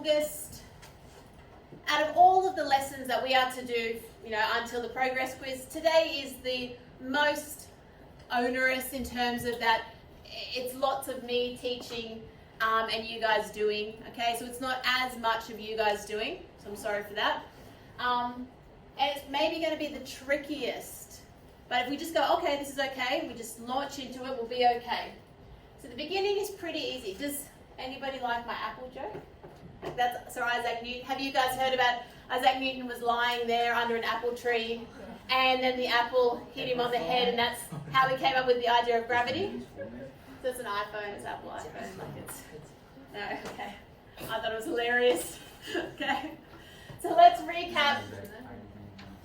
longest, out of all of the lessons that we are to do, until the progress quiz, today is the most onerous in terms of that it's lots of me teaching and you guys doing, okay? So it's not as much of you guys doing, so I'm sorry for that. And it's maybe going to be the trickiest, but if we just go, okay, this is okay, we just launch into it, we'll be okay. So the beginning is pretty easy. Does anybody like my apple joke? That's Sir Isaac Newton. Have you guys heard about Isaac Newton was lying there under an apple tree and then the apple hit him on the head, and that's how he came up with the idea of gravity? So it's an iPhone, it's Apple iPhone. No, okay. I thought it was hilarious. Okay. So let's recap.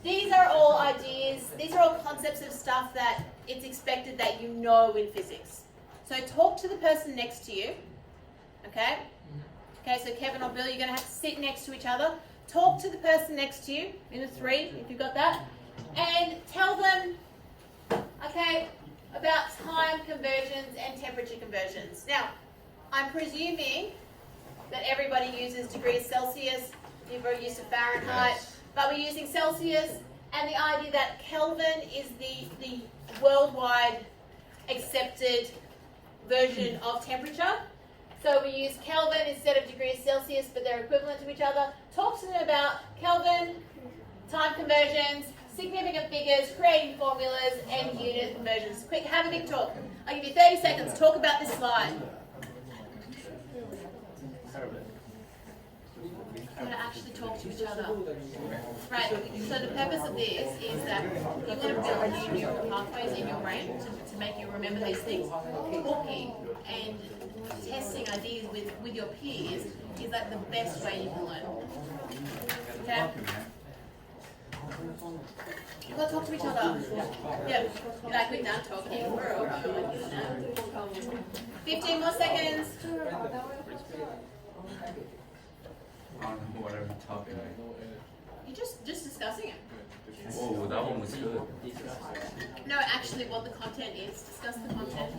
These are all ideas, these are all concepts of stuff that it's expected that you know in physics. So talk to the person next to you. Okay? Okay, so Kevin or Bill, you're going to have to sit next to each other. Talk to the person next to you in a three, if you've got that. And tell them, okay, about time conversions and temperature conversions. Now, I'm presuming that everybody uses degrees Celsius. You've already used Fahrenheit. Yes. But we're using Celsius, and the idea that Kelvin is the worldwide accepted version of temperature. So we use Kelvin instead of degrees Celsius, but they're equivalent to each other. Talk to them about Kelvin, time conversions, significant figures, creating formulas, and unit conversions. Quick, have a big talk. I'll give you 30 seconds. Talk about this slide. You're going to actually talk to each other. Right, so the purpose of this is that you want to build new neural pathways in your brain to make you remember these things. Talking and testing ideas with your peers is like the best way you can learn. Okay? You've got to talk to each other. Yeah, like we're done talking. We're over. 15 more seconds. I don't know what I'm talking about. You're just discussing it. Oh, that one was good. No, actually what the content is. Discuss the content.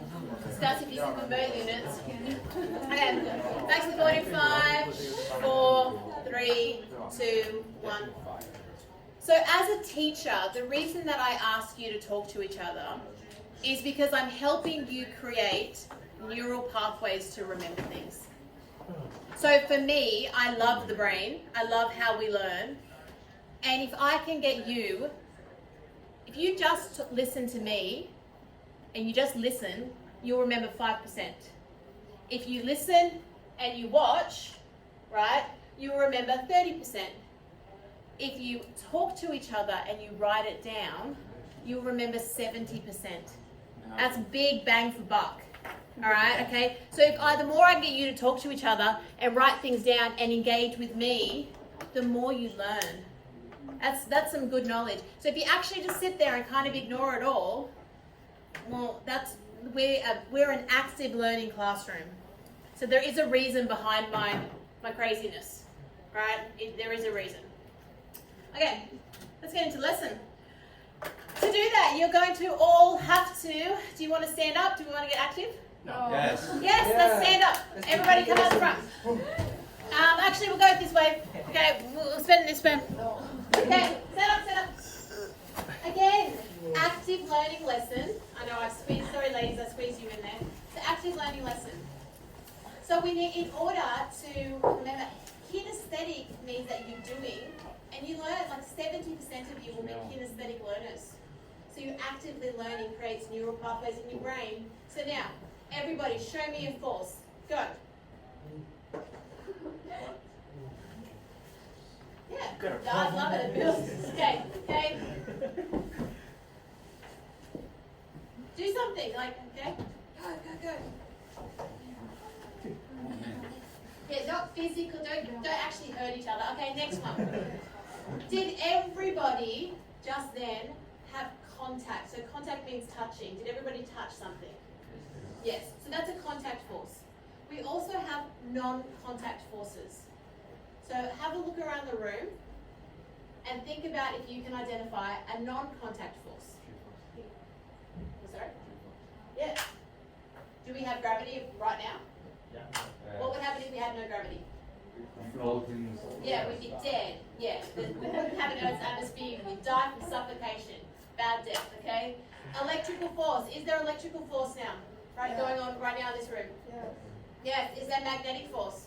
Discuss if you can convert units. Okay, back to the 45, 4, 3, 2, 1. So as a teacher, the reason that I ask you to talk to each other is because I'm helping you create neural pathways to remember things. So for me, I love the brain. I love how we learn. And if I can get you, if you just listen to me and you just listen, you'll remember 5%. If you listen and you watch, right, you'll remember 30%. If you talk to each other and you write it down, you'll remember 70%. That's big bang for buck. All right, okay? So the more I get you to talk to each other and write things down and engage with me, the more you learn. That's some good knowledge. So if you actually just sit there and kind of ignore it all, well, we're an active learning classroom. So there is a reason behind my craziness, right? There is a reason. Okay, let's get into lesson. To do that, you're going to all have to, do you want to stand up? Do we want to get active? No. Yes. Yes, yeah. Let's stand up. Everybody come out the front. Actually, we'll go this way. Okay, we'll spend this way. Okay, stand up. Again, active learning lesson. I know I squeezed, sorry ladies, I squeezed you in there. It's an active learning lesson. So we need, in order to remember, kinesthetic means that you're doing, and you learn, like 70% of you will be kinesthetic learners. So you're actively learning creates neural pathways in your brain. So now, everybody, show me your force. Go. Yeah, I love it. Okay. Do something, okay? Go. Yeah, not physical, don't actually hurt each other. Okay, next one. Did everybody just then have contact? So contact means touching. Did everybody touch something? Yes, so that's a contact force. We also have non-contact forces. So have a look around the room and think about if you can identify a non-contact force. Sorry? Yeah. Do we have gravity right now? Yeah. What would happen if we had no gravity? Floating. Yeah, we'd be dead. Yeah, we wouldn't have an Earth's atmosphere. We'd die from suffocation. Bad death, okay? Electrical force. Is there electrical force now? Right, going on right now in this room? Yes. Is there magnetic force?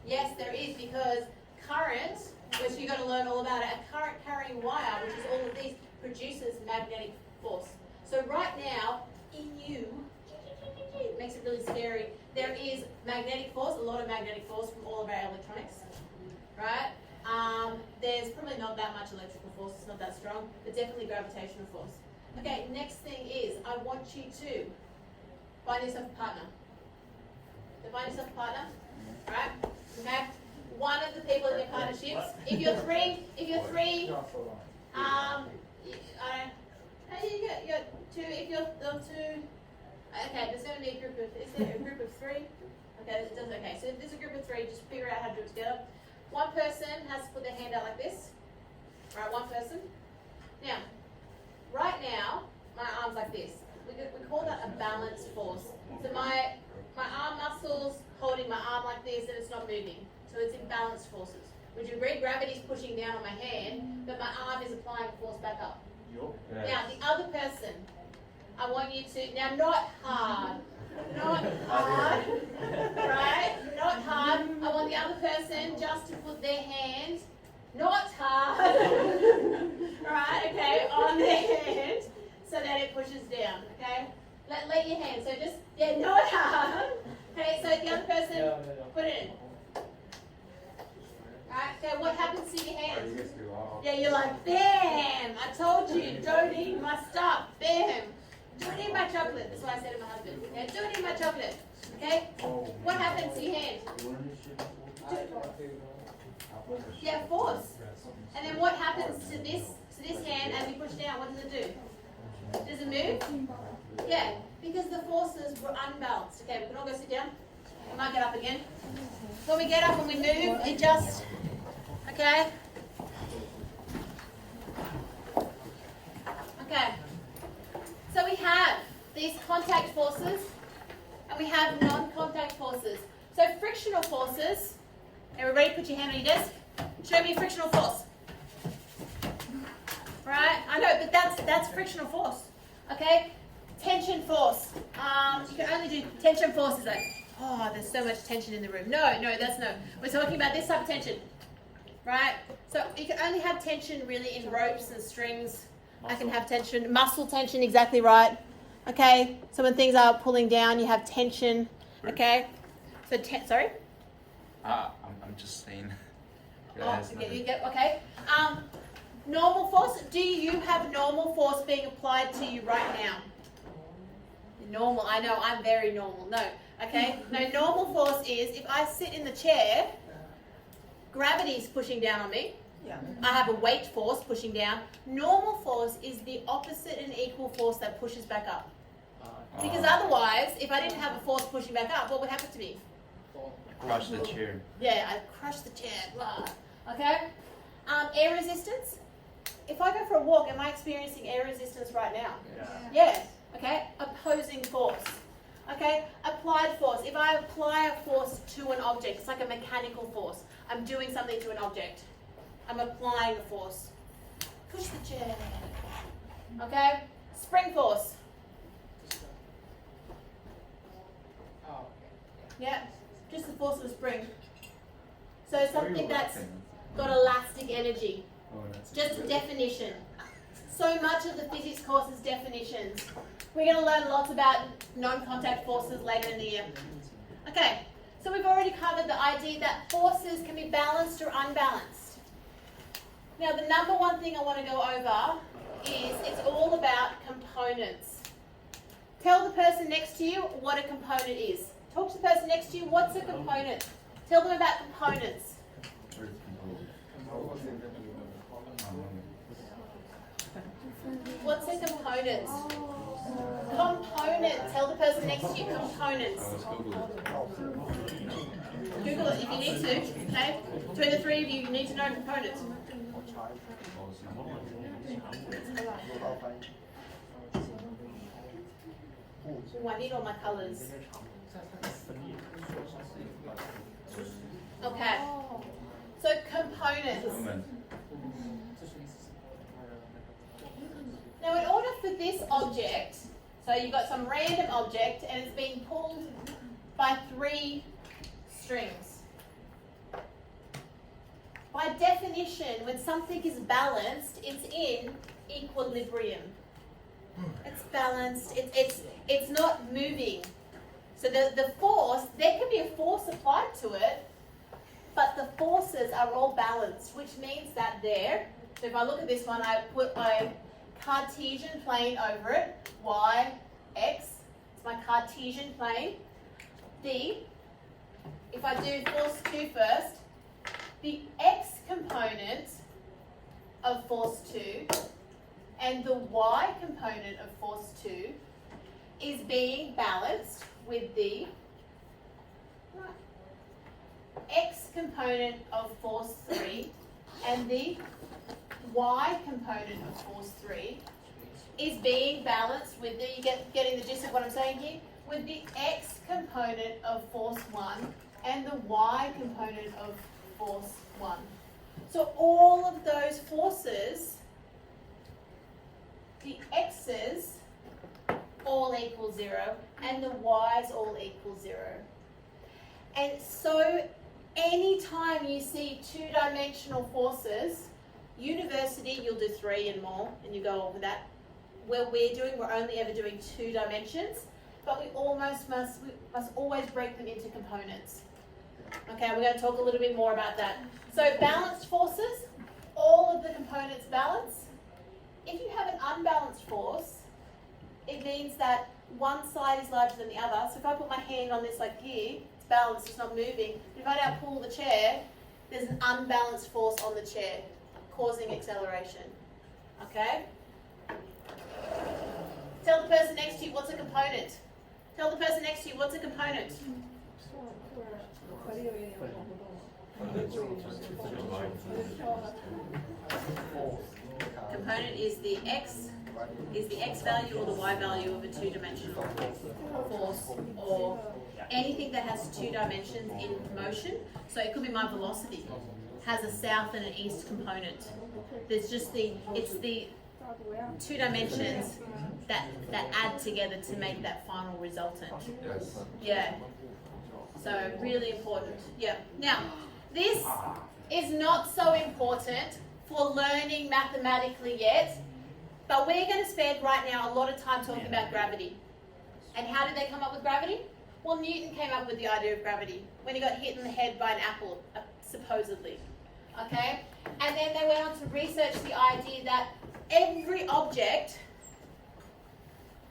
Yes, there is, because current, which you've got to learn all about it, a current carrying wire, which is all of these, produces magnetic force. So right now, in you, it makes it really scary, there is magnetic force, a lot of magnetic force from all of our electronics, right? There's probably not that much electrical force, it's not that strong, but definitely gravitational force. Okay, next thing is, I want you to find yourself a partner. So find yourself a partner, right? Okay? One of the people in your partnerships, if you're three, you got two, if you're two, okay, there's going to be a group of, is there a group of three? Okay, it does, okay, so if there's a group of three, just figure out how to do it together. One person has to put their hand out like this, right, one person. Now, right now, my arm's like this. We call that a balanced force. So my arm muscles holding my arm like this and it's not moving. So it's in balanced forces. Would you agree? Gravity's pushing down on my hand, but my arm is applying force back up. Yes. Now, the other person, I want you to, now not hard, right? Not hard. I want the other person just to put their hand, not hard, right, okay, on their hand so that it pushes down, okay? Let your hand, so just, yeah, not hard. Okay, so the other person, put it in. Right, okay, what happens to your hand? Yeah, you're like, bam! I told you, don't eat my stuff, bam! Don't eat my chocolate. That's what I said to my husband. Yeah, don't eat my chocolate. Okay? What happens to your hand? Yeah, force. And then what happens to this hand as you push down? What does it do? Does it move? Yeah, because the forces were unbalanced. Okay, we can all go sit down. I might get up again. When we get up and we move, it just, okay? Okay. So we have these contact forces and we have non-contact forces. So frictional forces, everybody put your hand on your desk. Show me frictional force. Right? I know, but that's frictional force. Okay? Tension force. You can only do tension force is like, oh, there's so much tension in the room. No, that's no. We're talking about this type of tension. Right? So you can only have tension really in ropes and strings. I can have tension, muscle tension, exactly right. Okay, so when things are pulling down, you have tension. Okay, so sorry. I'm just saying. Okay. Normal force. Do you have normal force being applied to you right now? Normal. I know. I'm very normal. No. Okay. No. Normal force is if I sit in the chair, gravity is pushing down on me. Yeah. I have a weight force pushing down. Normal force is the opposite and equal force that pushes back up. Because otherwise, if I didn't have a force pushing back up, what would happen to me? Crush the chair. Yeah, I crush the chair. Blah. Okay? Air resistance. If I go for a walk, am I experiencing air resistance right now? Yes. Okay? Opposing force. Okay? Applied force. If I apply a force to an object, it's like a mechanical force. I'm doing something to an object. I'm applying a force. Push the chair. Okay? Spring force. Yeah, just the force of a spring. So something that's got elastic energy. Just a definition. So much of the physics course is definitions. We're going to learn lots about non-contact forces later in the year. Okay, so we've already covered the idea that forces can be balanced or unbalanced. Now the number one thing I want to go over is it's all about components. Tell the person next to you what a component is. Talk to the person next to you, what's a component? Tell them about components. What's a component? Component. Tell the person next to you components. Google it if you need to. Okay? Between the three of you, you need to know components. Ooh, I need all my colours. Okay. So components. Moment. Now in order for this object, so you've got some random object and it's being pulled by 3 strings. By definition, when something is balanced, it's in equilibrium. It's balanced, it's not moving. So the force, there can be a force applied to it, but the forces are all balanced, which means that there, so if I look at this one, I put my Cartesian plane over it, y, x, it's my Cartesian plane. If I do force 2 first, the x component of force 2 and the y component of force 2 is being balanced with the x component of force 3 and the y component of force 3 is being balanced with the, you getting the gist of what I'm saying here? With the x component of force 1 and the y component of force 1. So all of those forces, the x's all equal 0 and the y's all equal 0. And so anytime you see 2-dimensional forces, university you'll do 3 and more and you go over that. Where we're only ever doing 2 dimensions, but we must always break them into components. Okay, we're going to talk a little bit more about that. So balanced forces, all of the components balance. If you have an unbalanced force, it means that one side is larger than the other. So if I put my hand on this like here, it's balanced, it's not moving. If I now pull the chair, there's an unbalanced force on the chair, causing acceleration. Okay? Tell the person next to you what's a component. Tell the person next to you what's a component. Component is the x value or the y value of a 2-dimensional force or anything that has 2 dimensions in motion. So it could be my velocity has a south and an east component. There's just it's the 2 dimensions that add together to make that final resultant. Yes. Yeah. So really important. Yeah. Now, this is not so important for learning mathematically yet, but we're going to spend right now a lot of time talking about gravity. And how did they come up with gravity? Well, Newton came up with the idea of gravity when he got hit in the head by an apple, supposedly. Okay? And then they went on to research the idea that every object,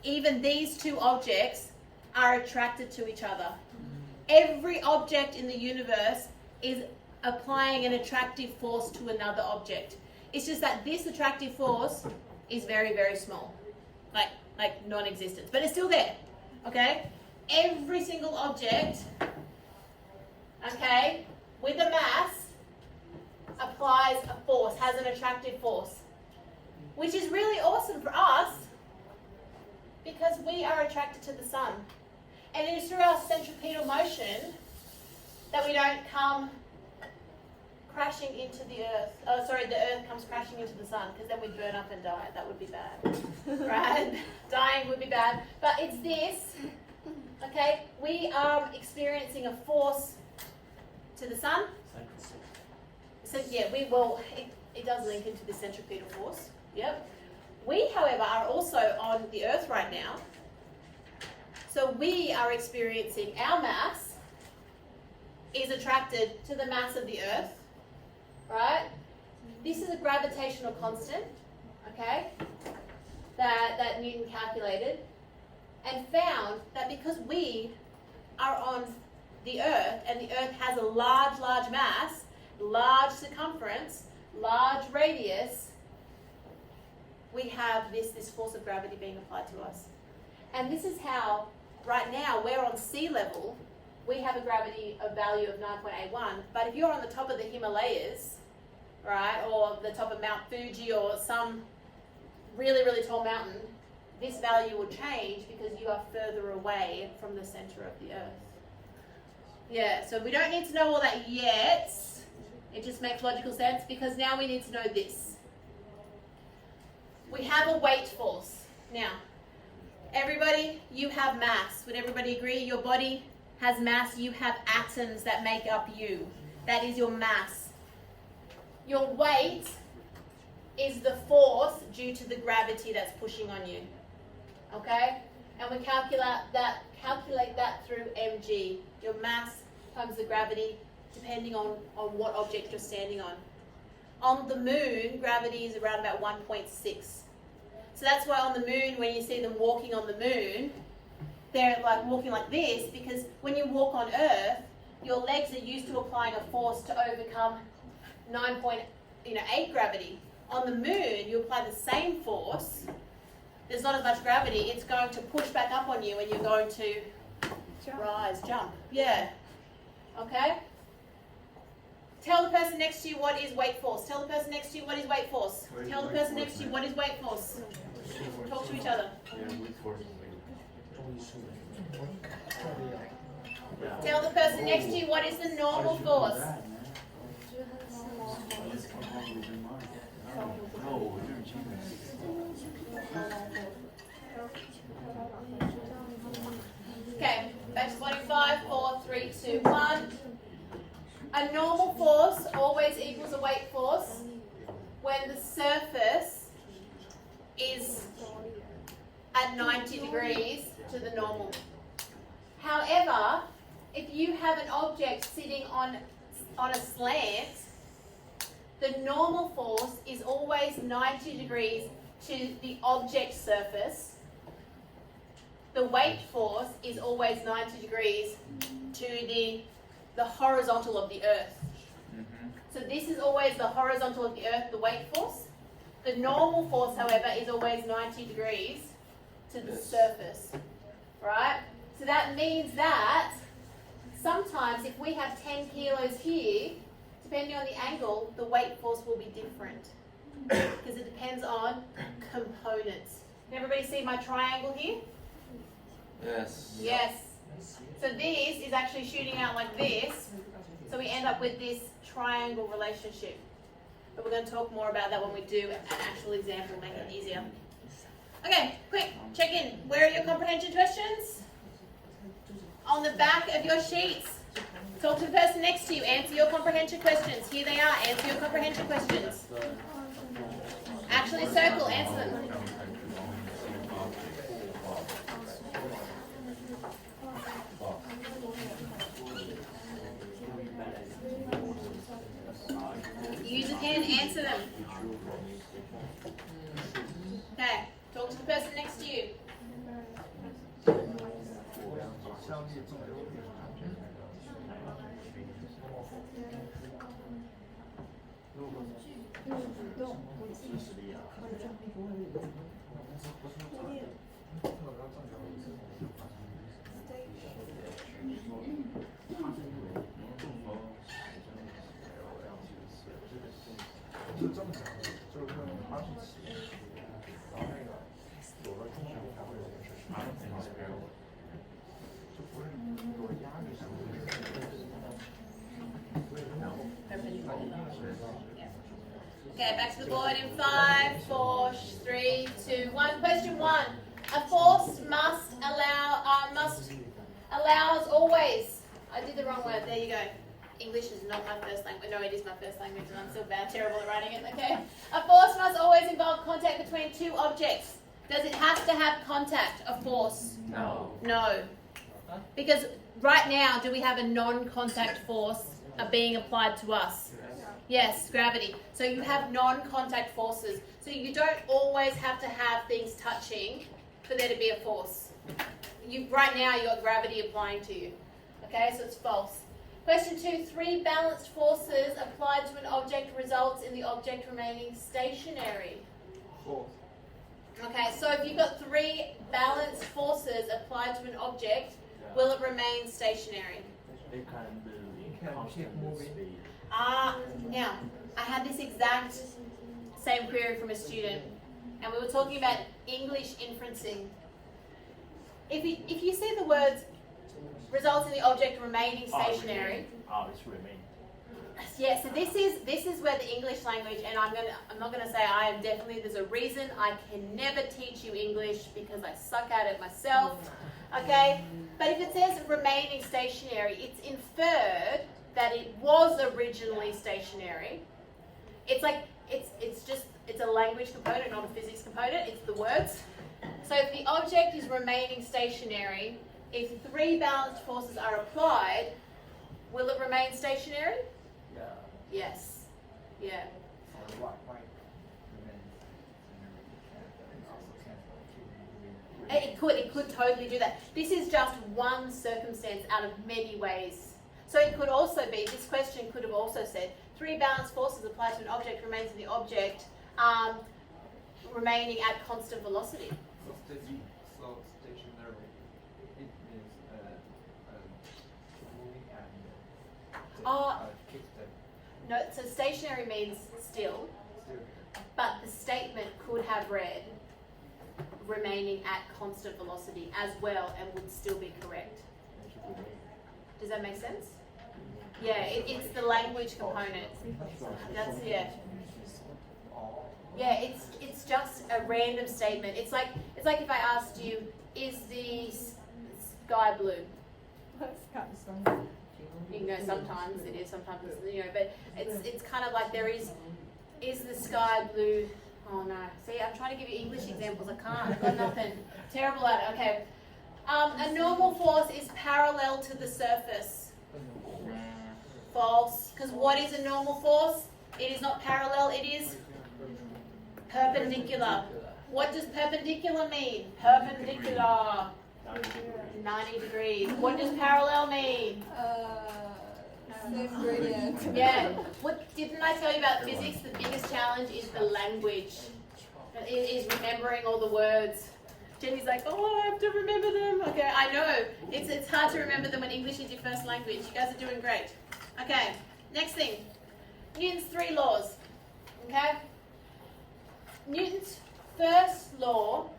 even these 2 objects, are attracted to each other. Every object in the universe is applying an attractive force to another object. It's just that this attractive force is very, very small. Like non-existent. But it's still there. Okay? Every single object, okay, with a mass, applies a force, has an attractive force. Which is really awesome for us because we are attracted to the sun. And it is through our centripetal motion that we don't come crashing into the earth. Oh, sorry, the earth comes crashing into the sun because then we burn up and die. That would be bad, right? Dying would be bad. But it's this, okay? We are experiencing a force to the sun. So yeah, we will. It does link into the centripetal force. Yep. We, however, are also on the earth right now. So we are experiencing our mass is attracted to the mass of the earth, right? This is a gravitational constant, okay, that Newton calculated and found that because we are on the earth and the earth has a large mass, large circumference, large radius, we have this force of gravity being applied to us. And this is how, right now, we're on sea level, we have a gravity of value of 9.81, but if you're on the top of the Himalayas, right, or the top of Mount Fuji or some really, really tall mountain, this value will change because you are further away from the center of the earth. Yeah, so we don't need to know all that yet. It just makes logical sense because now we need to know this. We have a weight force. Now, everybody, you have mass. Would everybody agree? Your body has mass. You have atoms that make up you. That is your mass. Your weight is the force due to the gravity that's pushing on you. Okay? And we calculate that through mg. Your mass times the gravity, depending on what object you're standing on. On the moon, gravity is around about 1.6. So that's why on the moon, when you see them walking on the moon, they're like walking like this, because when you walk on Earth, your legs are used to applying a force to overcome 9.8 gravity. On the moon, you apply the same force. There's not as much gravity. It's going to push back up on you, and you're going to jump. Yeah. Okay? Tell the person next to you what is weight force. Tell the person next to you what is weight force. Tell the person next to you what is weight force. Talk to each other. Tell the person next to you what is the normal force. Okay, back to body 5, 4, 3, 2, 1. A normal force always equals a weight force when the surface is at 90 degrees to the normal. However, if you have an object sitting on a slant, the normal force is always 90 degrees to the object surface. The weight force is always 90 degrees to the horizontal of the earth. So this is always the horizontal of the earth, the weight force. The normal force, however, is always 90 degrees to the surface, right? So that means that sometimes if we have 10 kilos here, depending on the angle, the weight force will be different because it depends on components. Can everybody see my triangle here? Yes. Yes. So this is actually shooting out like this. So we end up with this triangle relationship. But we're going to talk more about that when we do an actual example, make it easier. Okay, quick, check in. Where are your comprehension questions? On the back of your sheets. Talk to the person next to you. Answer your comprehension questions. Here they are. Answer your comprehension questions. Actually circle. Answer them. Use a pen. Answer them. Okay. Talk to the person next to you. Okay, back to the board in 5, 4, 3, 2, 1. Question 1. A force must allows always. I did the wrong word. There you go. English is not my first language. No, it is my first language, and I'm still terrible at writing it. Okay. A force must always involve contact between two objects. Does it have to have contact? A force? No. No. Because right now, do we have a non-contact force being applied to us? Yes, gravity. So you have non-contact forces. So you don't always have to have things touching for there to be a force. Right now, you've got gravity applying to you. Okay, so it's false. Question 2, 3 balanced forces applied to an object results in the object remaining stationary. False. Okay, so if you've got 3 balanced forces applied to an object, will it remain stationary? It can move in Can constant keep moving. speed. Now, I had this exact same query from a student, and we were talking about English inferencing. If you see the words results in the object remaining stationary. It's remain. Yeah, so this is where the English language, and I'm not gonna say I am definitely, there's a reason I can never teach you English because I suck at it myself. Okay? But if it says remaining stationary, it's inferred that it was originally stationary. It's like it's a language component, not a physics component, it's the words. So if the object is remaining stationary, if 3 balanced forces are applied, will it remain stationary? Yeah. Yes. Yeah. So why remain and also cancel It could totally do that. This is just one circumstance out of many ways. So it could also be, this question could have also said, 3 balanced forces applied to an object remains in the object, remaining at constant velocity. So stationary, it means moving and keep the No, so stationary means still, still. but the statement could have read remaining at constant velocity as well and would still be correct. Does that make sense? Yeah, it's the language component. That's yeah. Yeah, it's just a random statement. It's like if I asked you, is the sky blue? You know, sometimes it is, sometimes it's, you know, but it's kind of like there is the sky blue? Oh no. See, I'm trying to give you English examples. I can't. I've got nothing. Terrible at it. Okay. A normal force is parallel to the surface. False. Because what is a normal force? It is not parallel, it is perpendicular. What does perpendicular mean? Perpendicular. 90 degrees. What does parallel mean? Same gradient. Yeah. What didn't I tell you about physics? The biggest challenge is the language. It is remembering all the words. Jenny's like, oh, I have to remember them. Okay, I know. It's hard to remember them when English is your first language. You guys are doing great. Okay, next thing. Newton's 3 laws. Okay? Newton's first law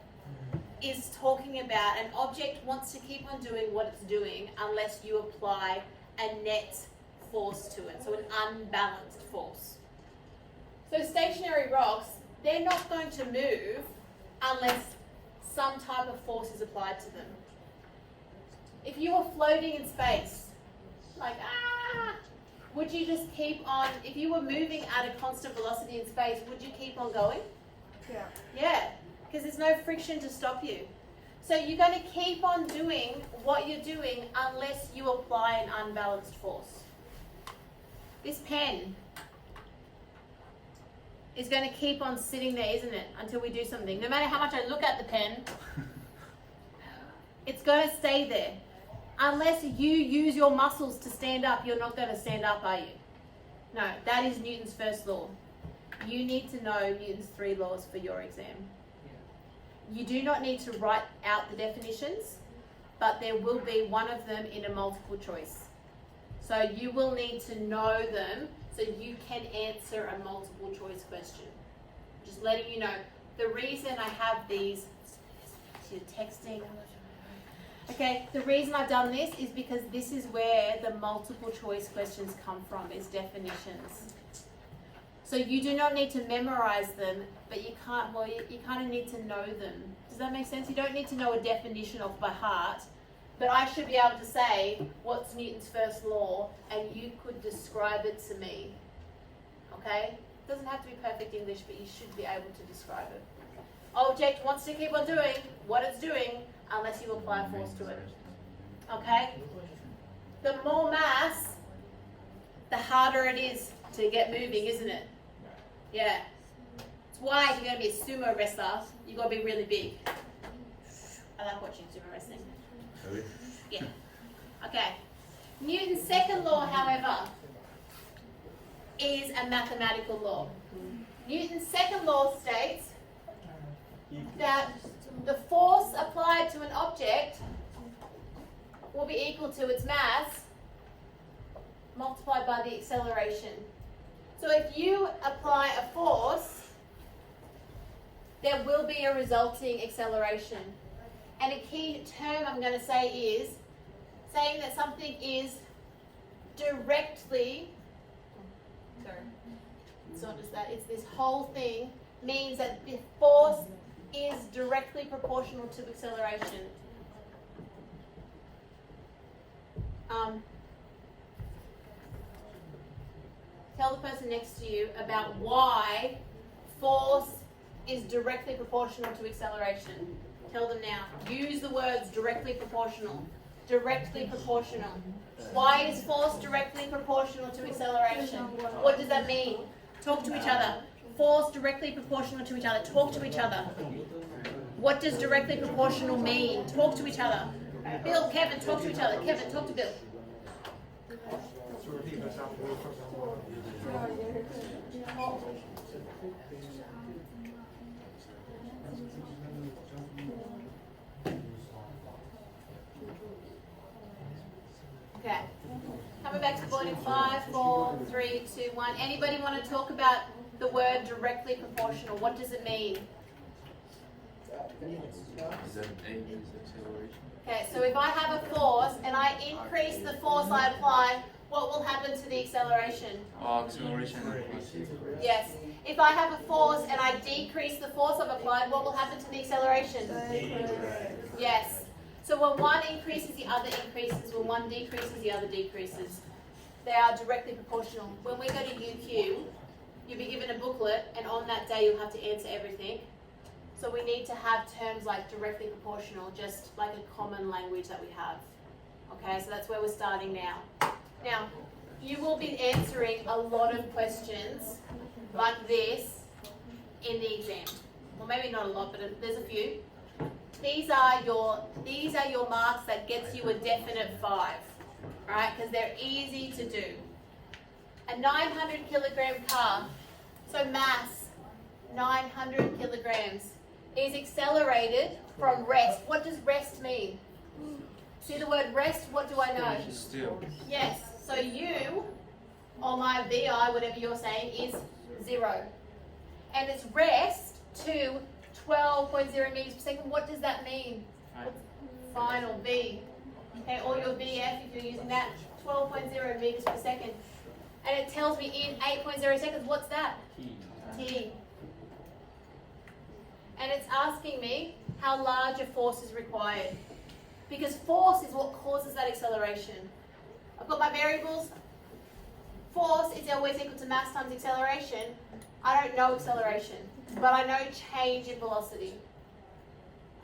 is talking about an object wants to keep on doing what it's doing unless you apply a net force to it, so an unbalanced force. So stationary rocks, they're not going to move unless some type of force is applied to them. If you were floating in space, like, would you just keep on, if you were moving at a constant velocity in space, would you keep on going? Yeah. Yeah, because there's no friction to stop you. So you're going to keep on doing what you're doing unless you apply an unbalanced force. This pen is going to keep on sitting there, isn't it, until we do something. No matter how much I look at the pen, it's going to stay there. Unless you use your muscles to stand up, you're not going to stand up, are you? No, that is Newton's first law. You need to know Newton's 3 laws for your exam. You do not need to write out the definitions, but there will be one of them in a multiple choice. So you will need to know them so you can answer a multiple choice question. Just letting you know. The reason I have these, you're texting. Okay, the reason I've done this is because this is where the multiple choice questions come from, is definitions. So you do not need to memorize them, but you can't, well, you kind of need to know them. Does that make sense? You don't need to know a definition off by heart, but I should be able to say, what's Newton's first law, and you could describe it to me. Okay? It doesn't have to be perfect English, but you should be able to describe it. Object wants to keep on doing what it's doing unless you apply force to it. Okay? The more mass, the harder it is to get moving, isn't it? Yeah. It's why if you're going to be a sumo wrestler, you've got to be really big. I like watching sumo wrestling. Really? Yeah. Okay. Newton's second law, however, is a mathematical law. Newton's second law states that the force applied to an object will be equal to its mass multiplied by the acceleration. So if you apply a force, there will be a resulting acceleration. And a key term I'm going to say is saying that something is directly, sorry, it's not just that, it's this whole thing means that the force is directly proportional to acceleration. Tell the person next to you about why force is directly proportional to acceleration. Tell them now. Use the words directly proportional. Directly proportional. Why is force directly proportional to acceleration? What does that mean? Talk to each other. Force directly proportional to each other. Talk to each other. What does directly proportional mean? Talk to each other. Bill, Kevin, talk to each other. Kevin, talk to Bill. Okay. Coming back to board in 5, 4, 3, 2, 1. Anybody want to talk about the word directly proportional? What does it mean? Is that an increase acceleration? Okay, so if I have a force and I increase the force I apply, what will happen to the acceleration? Acceleration. Yes. If I have a force and I decrease the force I've applied, what will happen to the acceleration? Yes. So when one increases, the other increases. When one decreases, the other decreases. They are directly proportional. When we go to UQ, you'll be given a booklet, and on that day you'll have to answer everything. So we need to have terms like directly proportional, just like a common language that we have. Okay, so that's where we're starting now. Now, you will be answering a lot of questions like this in the exam. Well, maybe not a lot, but there's a few. These are your marks that gets you a definite 5, right? Because they're easy to do. A 900 kilogram car, so mass, 900 kilograms, is accelerated from rest. What does rest mean? See the word rest, what do I know? Still. Yes, so U, or my VI, whatever you're saying, is 0. And it's rest to 12.0 meters per second. What does that mean? Final V. Okay, or your VF if you're using that, 12.0 meters per second. And it tells me in 8.0 seconds, what's that? T. And it's asking me how large a force is required. Because force is what causes that acceleration. I've got my variables. Force is always equal to mass times acceleration. I don't know acceleration, but I know change in velocity.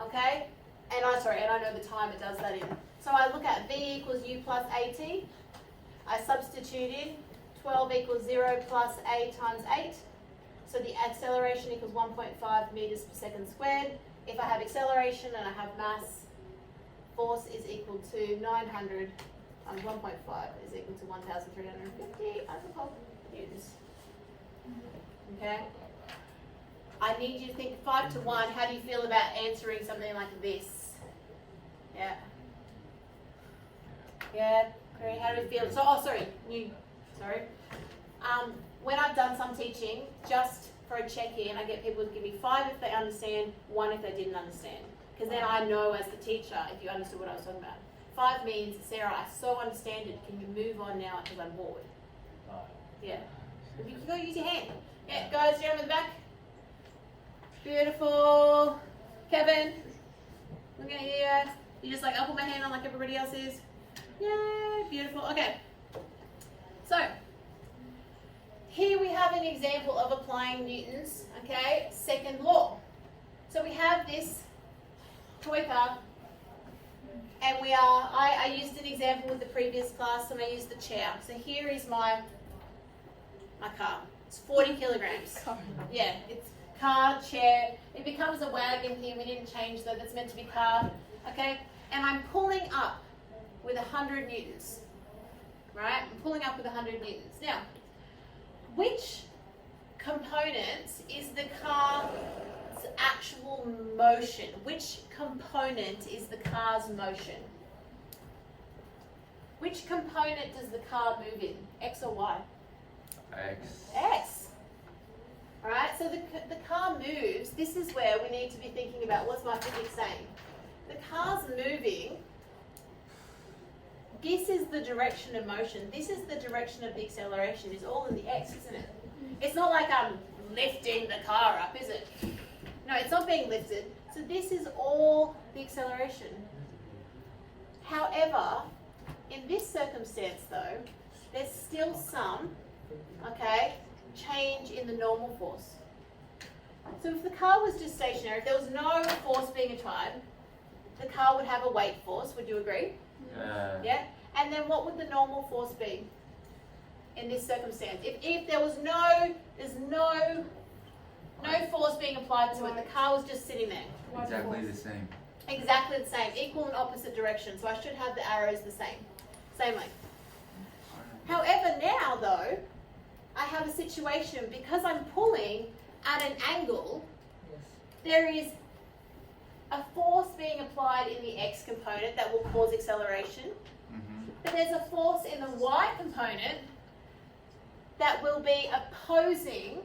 Okay? And I know the time it does that in. So I look at V equals U plus AT. I substitute in 12 equals 0 plus A times 8. So the acceleration equals 1.5 meters per second squared. If I have acceleration and I have mass, force is equal to 900 times 1.5 is equal to 1,350 as a whole newtons. Okay? I need you to think 5 to 1. How do you feel about answering something like this? Yeah. Yeah. Great. How do you feel? So, sorry. When I've done some teaching, just for a check-in, I get people to give me 5 if they understand, 1 if they didn't understand. Because then I know as the teacher if you understood what I was talking about. 5 means, Sarah, I so understand it. Can you move on now because I'm bored? Yeah. You can go use your hand. Yeah, guys, down in the back. Beautiful. Kevin, look at here. You just like, I'll put my hand on like everybody else is. Yay, beautiful. Okay. So, here we have an example of applying Newton's, okay, second law. So we have this toy car, and I used an example with the previous class, and I used the chair. So here is my car. It's 40 kilograms. Yeah, it's car, chair. It becomes a wagon here. We didn't change though. That's meant to be car. Okay? And I'm pulling up with 100 newtons. Right? I'm pulling up with 100 newtons. Now, which component is the car's actual motion? Which component is the car's motion? Which component does the car move in? X or Y? X. X. Alright, so the car moves. This is where we need to be thinking about what's my physics saying. The car's moving this is the direction of motion. This is the direction of the acceleration. It's all in the x, isn't it? It's not like I'm lifting the car up, is it? No, it's not being lifted. So this is all the acceleration. However, in this circumstance though, there's still some, okay, change in the normal force. So if the car was just stationary, if there was no force being applied, the car would have a weight force, would you agree? Yeah? And then what would the normal force be in this circumstance? If there was there's no force being applied to it, the car was just sitting there. Exactly the same. Exactly the same, equal and opposite direction. So I should have the arrows the same length. However, now though, I have a situation because I'm pulling at an angle, there is a force being applied in the x component that will cause acceleration. But there's a force in the y component that will be opposing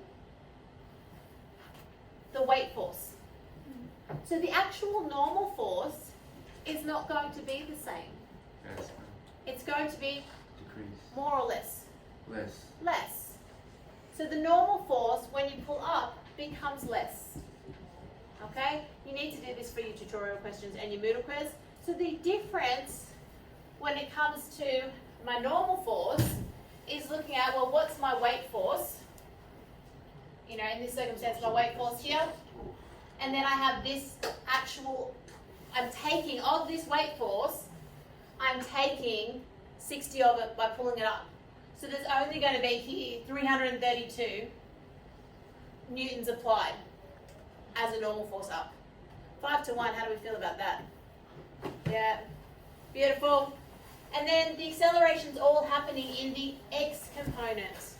the weight force. So the actual normal force is not going to be the same. Yes. It's going to be Decrease. more or less. Less. So the normal force when you pull up becomes less. Okay? You need to do this for your tutorial questions and your Moodle quiz. So the difference when it comes to my normal force is looking at, well, what's my weight force? You know, in this circumstance, my weight force here. And then I have this actual, I'm taking of this weight force, I'm taking 60 of it by pulling it up. So there's only going to be here 332 newtons applied as a normal force up. 5 to 1, how do we feel about that? Yeah, beautiful. And then the acceleration's all happening in the x component.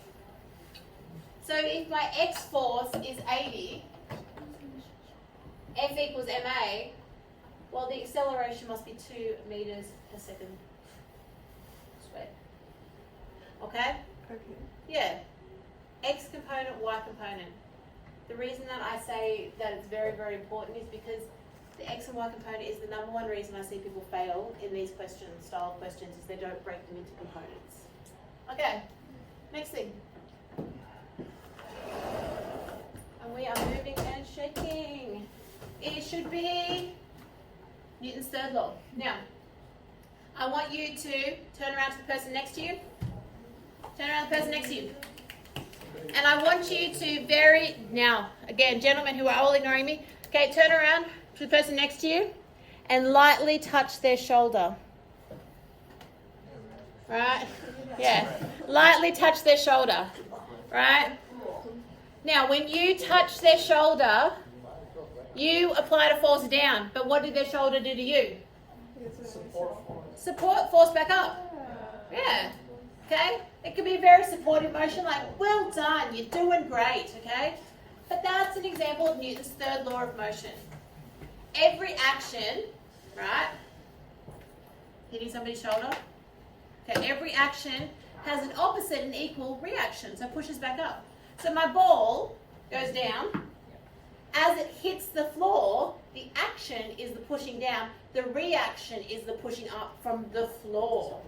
So if my x force is 80, F equals ma, well the acceleration must be 2 meters per second squared. Okay? Okay. Yeah. X component, Y component. The reason that I say that it's very, very important is because the X and Y component is the number one reason I see people fail in these style of questions is they don't break them into components. Okay, next thing. And we are moving and shaking. It should be Newton's third law. Now, I want you to turn around to the person next to you. Turn around to the person next to you. And I want you to now, again, gentlemen who are all ignoring me, okay, turn around to the person next to you and lightly touch their shoulder. Right? Yeah. Lightly touch their shoulder. Right? Now, when you touch their shoulder, you applied a force down, but what did their shoulder do to you? Support force back up. Yeah. Okay? It can be a very supportive motion, like, well done, you're doing great, okay? But that's an example of Newton's third law of motion. Every action, right? Hitting somebody's shoulder. Okay, every action has an opposite and equal reaction, so it pushes back up. So my ball goes down. As it hits the floor, the action is the pushing down. The reaction is the pushing up from the floor.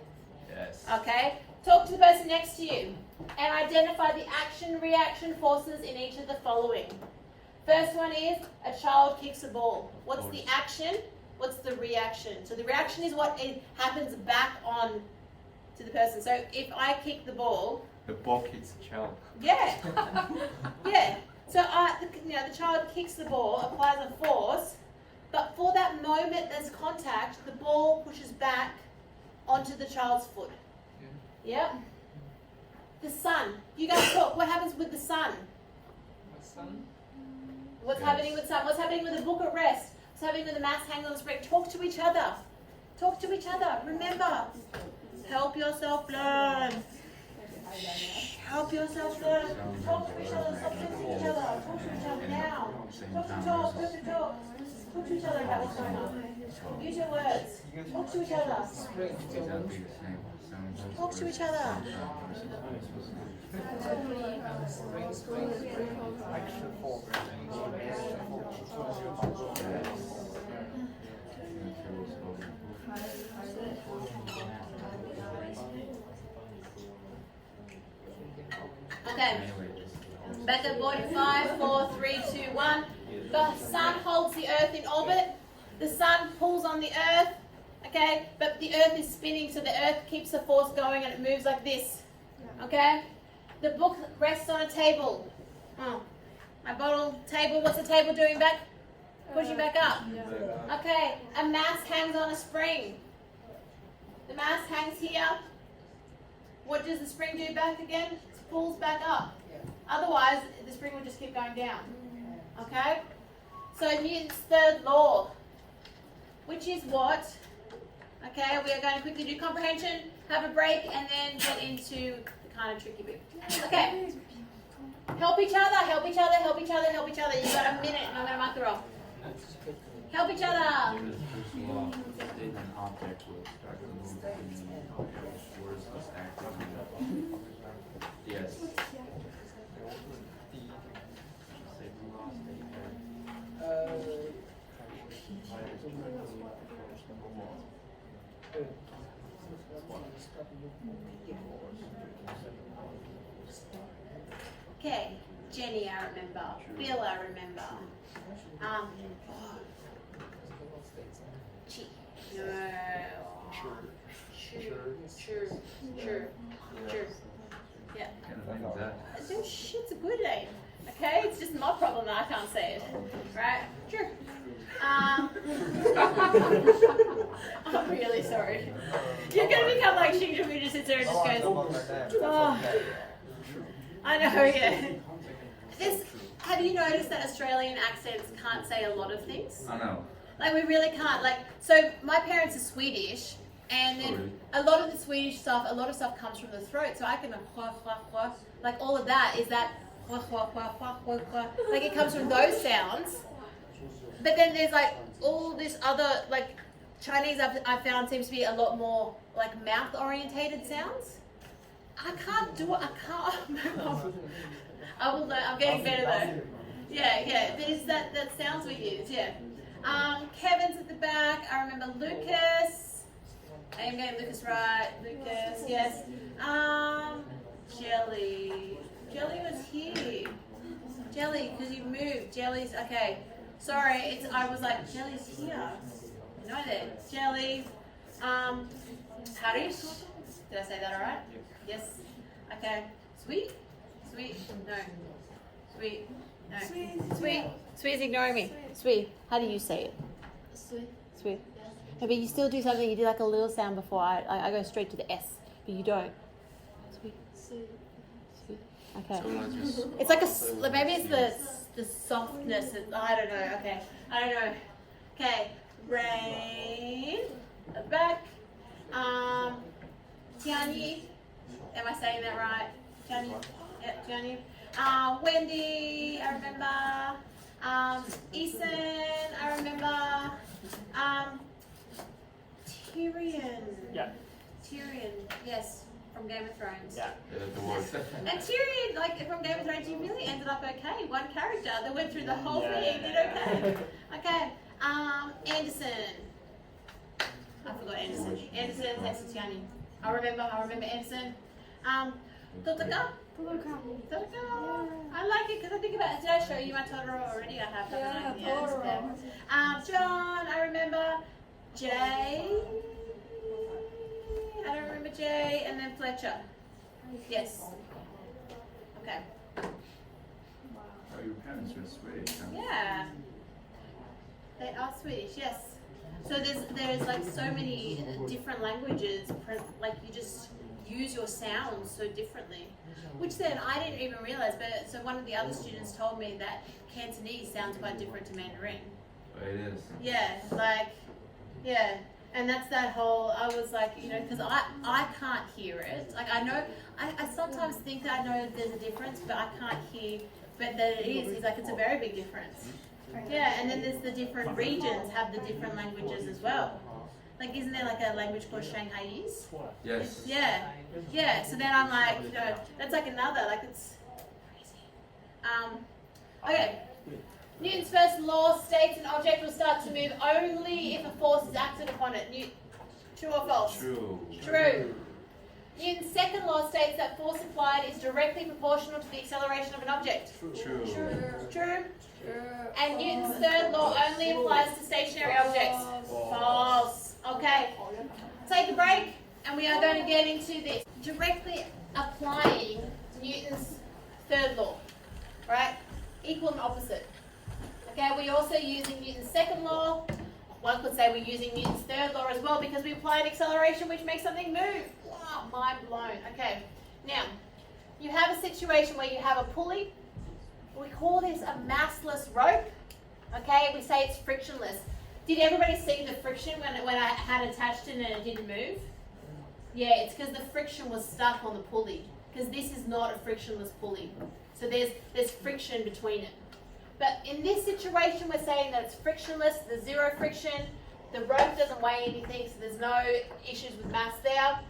Yes. Okay? Talk to the person next to you and identify the action-reaction forces in each of the following. First one is a child kicks a ball. What's the action? What's the reaction? So the reaction is what happens back on to the person. So if I kick the ball, The ball kicks the child. yeah, yeah. So the child kicks the ball, applies a force, but for that moment there's contact, the ball pushes back onto the child's foot. Yeah. The sun. You guys talk. What happens with the sun? What's happening with sun? What's happening with a book at rest? What's happening with the maths hanging on the spring? Talk to each other. Talk to each other. Remember. Help yourself learn. Help yourself learn. Talk to each other. Stop texting each other. Talk to each other now. Talk. Talk to each other about what's going on. Use your words. Talk to each other. Exactly the same. Talk to each other. Okay. Anyway, just Back at board in 5, 4, 3, 2, 1. The sun holds the earth in orbit. The sun pulls on the earth. Okay, but the earth is spinning, so the earth keeps the force going and it moves like this. Okay? The book rests on a table. Oh, my bottle table. What's the table doing back? Pushing back up. Okay, a mass hangs on a spring. The mass hangs here. What does the spring do back again? It pulls back up. Otherwise, the spring will just keep going down. Okay? So Newton's third law, which is what? Okay, we are going to quickly do comprehension, have a break, and then get into the kind of tricky bit. Okay. Help each other, help each other, help each other, help each other. You've got a minute and I'm going to mark it off. Help each other. Newton's first law states an object will start to move when the force is acting. Yes. Second law states Okay, Jenny, I remember. Bill, I remember. Chi. No. Sure. Yeah. kind of name is that? No shit's a good name. Okay, it's just my problem that I can't say it. Right? Sure. I'm really sorry. You're gonna become like Xing who just sits there and just goes, oh. I know, yeah. Have you noticed that Australian accents can't say a lot of things? I know. Like, we really can't. Like, so my parents are Swedish, and then a lot of the Swedish stuff, a lot of stuff comes from the throat. So I can like all of that is that like it comes from those sounds. But then there's like all this other like Chinese I found seems to be a lot more like mouth orientated sounds. I can't do it. I can't. I will learn. I'm getting better though. Yeah. There's that sounds we use. Yeah. Kevin's at the back. I remember Lucas. I am getting Lucas right. Lucas, yes. Jelly. Jelly was here. Jelly, because you moved. Jelly's okay. Sorry, I was like, Jelly's here. No, there. Jelly. Harish. Did I say that alright? Yes. Okay. Sweet. No. Sweet. No. Sweet. Sweet's ignoring me. Sweet. How do you say it? Sweet. No, but you still do something. You do like a little sound before I go straight to the S, but you don't. Sweet. Okay. It's like maybe it's the softness. I don't know. Okay. I don't know. Okay. Rain. Back. Tiani. Am I saying that right? Tiani. Yep. Tiani. Wendy. I remember. Ethan. I remember. Tyrion. Yeah. Tyrion. Yes. From Game of Thrones. Yeah. The word. And Tyrion, like from Game of Thrones, he really ended up okay. One character that went through the whole thing, did okay. Okay. Anderson. I forgot Anderson. Anderson next to Tiani. I remember Anderson. Totaka. I like it because I think about it. Did I show you my Totoro already? I have. Yeah, Totoro. John, I remember. Jay. I don't remember Jay, and then Fletcher. Yes. Okay. Oh, your parents are Swedish, huh? Yeah. They are Swedish, yes. So there's like so many different languages, like you just use your sounds so differently. Which then I didn't even realize, but so one of the other students told me that Cantonese sounds quite different to Mandarin. Oh, it is. Yeah. And that's that whole, I was like, because I can't hear it. Like I know, I sometimes think that I know there's a difference, but I can't hear, but that it is. He's like, it's a very big difference. Yeah, and then there's the different regions have the different languages as well. Like, isn't there like a language called Shanghaiese? Yes. Yeah. So then I'm like, that's like another, like it's crazy. Okay. Newton's first law states an object will start to move only if a force is acted upon it. True or false? True. True. Newton's second law states that force applied is directly proportional to the acceleration of an object. True. True. And Newton's third law only applies to stationary objects. False. Okay. Take a break, and we are going to get into this. Directly applying Newton's third law, right? Equal and opposite. Okay, we're also using Newton's second law. One could say we're using Newton's third law as well because we applied acceleration which makes something move. Wow, mind blown. Okay, now you have a situation where you have a pulley. We call this a massless rope. Okay, we say it's frictionless. Did everybody see the friction when I had attached it and it didn't move? Yeah, it's because the friction was stuck on the pulley because this is not a frictionless pulley. So there's friction between it. But in this situation, we're saying that it's frictionless, there's zero friction, the rope doesn't weigh anything, so there's no issues with mass there.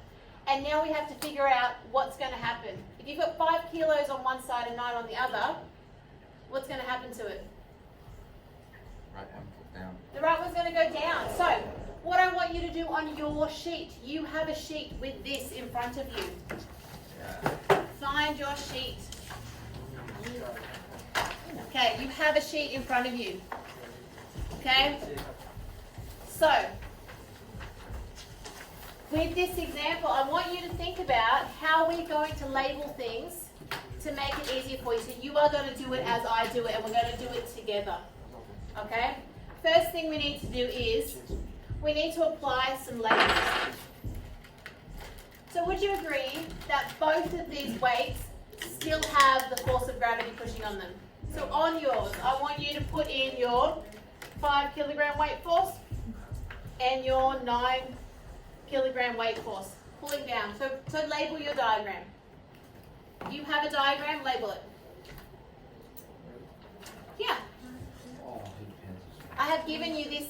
And now we have to figure out what's going to happen. If you've got 5 kilos on one side and 9 on the other, what's going to happen to it? Right one foot down. The right one's going to go down. So, what I want you to do on your sheet, you have a sheet with this in front of you. Yeah. Find your sheet. Okay, you have a sheet in front of you. Okay? So, with this example, I want you to think about how we're going to label things to make it easier for you. So you are going to do it as I do it, and we're going to do it together. Okay? First thing we need to do is, we need to apply some labels. So would you agree that both of these weights still have the force of gravity pushing on them? So on yours, I want you to put in your 5 kilogram weight force and your 9 kilogram weight force, pulling down. So label your diagram. You have a diagram, label it. Yeah. Oh, it depends. I have given you this,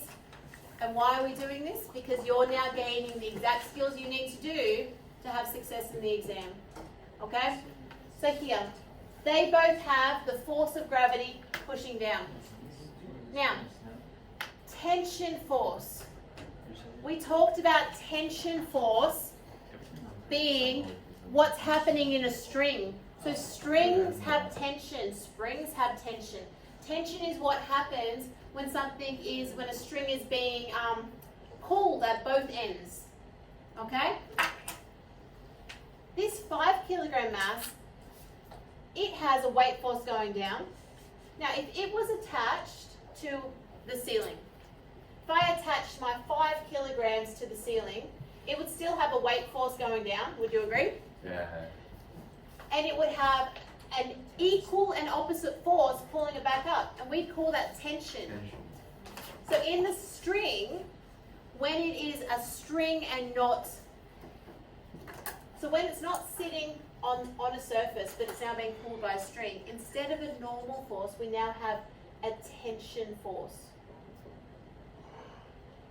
and why are we doing this? Because you're now gaining the exact skills you need to do to have success in the exam. Okay? So here, they both have the force of gravity pushing down. Now, tension force. We talked about tension force being what's happening in a string. So strings have tension, springs have tension. Tension is what happens when when a string is being pulled at both ends. Okay? This 5 kilogram mass, it has a weight force going down. Now, if it was attached to the ceiling, if I attached my 5 kilograms to the ceiling, it would still have a weight force going down. Would you agree? Yeah. And it would have an equal and opposite force pulling it back up, and we call that tension. So in the string, when it is a string and not, so when it's not sitting on a surface, but it's now being pulled by a string, instead of a normal force, we now have a tension force.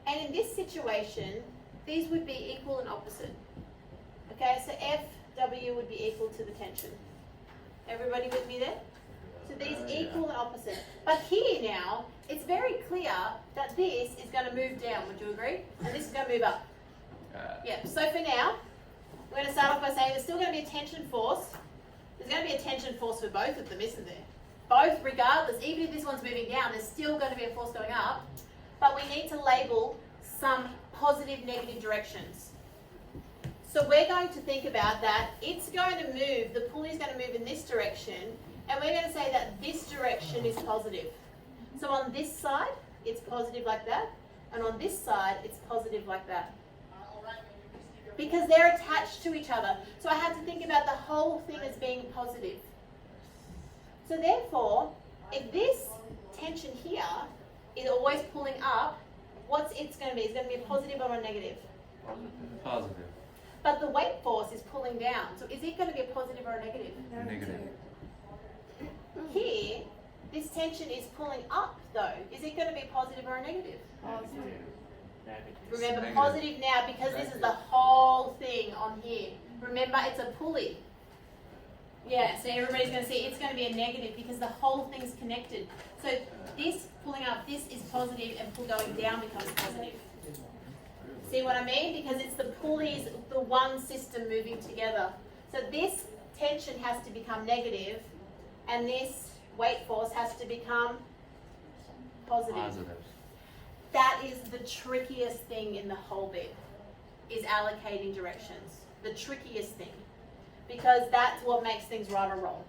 And in this situation, these would be equal and opposite. Okay, so FW would be equal to the tension. Everybody with me there? So these equal and opposite. But here now, it's very clear that this is going to move down, would you agree? And this is going to move up. Yeah, so for now, we're going to start off by saying there's still going to be a tension force. There's going to be a tension force for both of them, isn't there? Both, regardless, even if this one's moving down, there's still going to be a force going up. But we need to label some positive, negative directions. So we're going to think about that. It's going to move, the pulley is going to move in this direction, and we're going to say that this direction is positive. So on this side, it's positive like that, and on this side, it's positive like that. Because they're attached to each other. So I have to think about the whole thing as being positive. So therefore, if this tension here is always pulling up, what's it's going to be? It's going to be a positive or a negative? Positive. But the weight force is pulling down. So is it going to be a positive or a negative? Negative. Here, this tension is pulling up though. Is it going to be positive or a negative? Positive. Negative. Remember, Negative. positive now because this is the whole thing on here. Remember, it's a pulley. Yeah, so everybody's going to see it's going to be a negative because the whole thing's connected. So this pulling up, this is positive, and pull going down becomes positive. See what I mean? Because it's the pulleys, the one system moving together. So this tension has to become negative, and this weight force has to become positive. Positive. That is the trickiest thing in the whole bit, is allocating directions. The trickiest thing. Because that's what makes things right or wrong.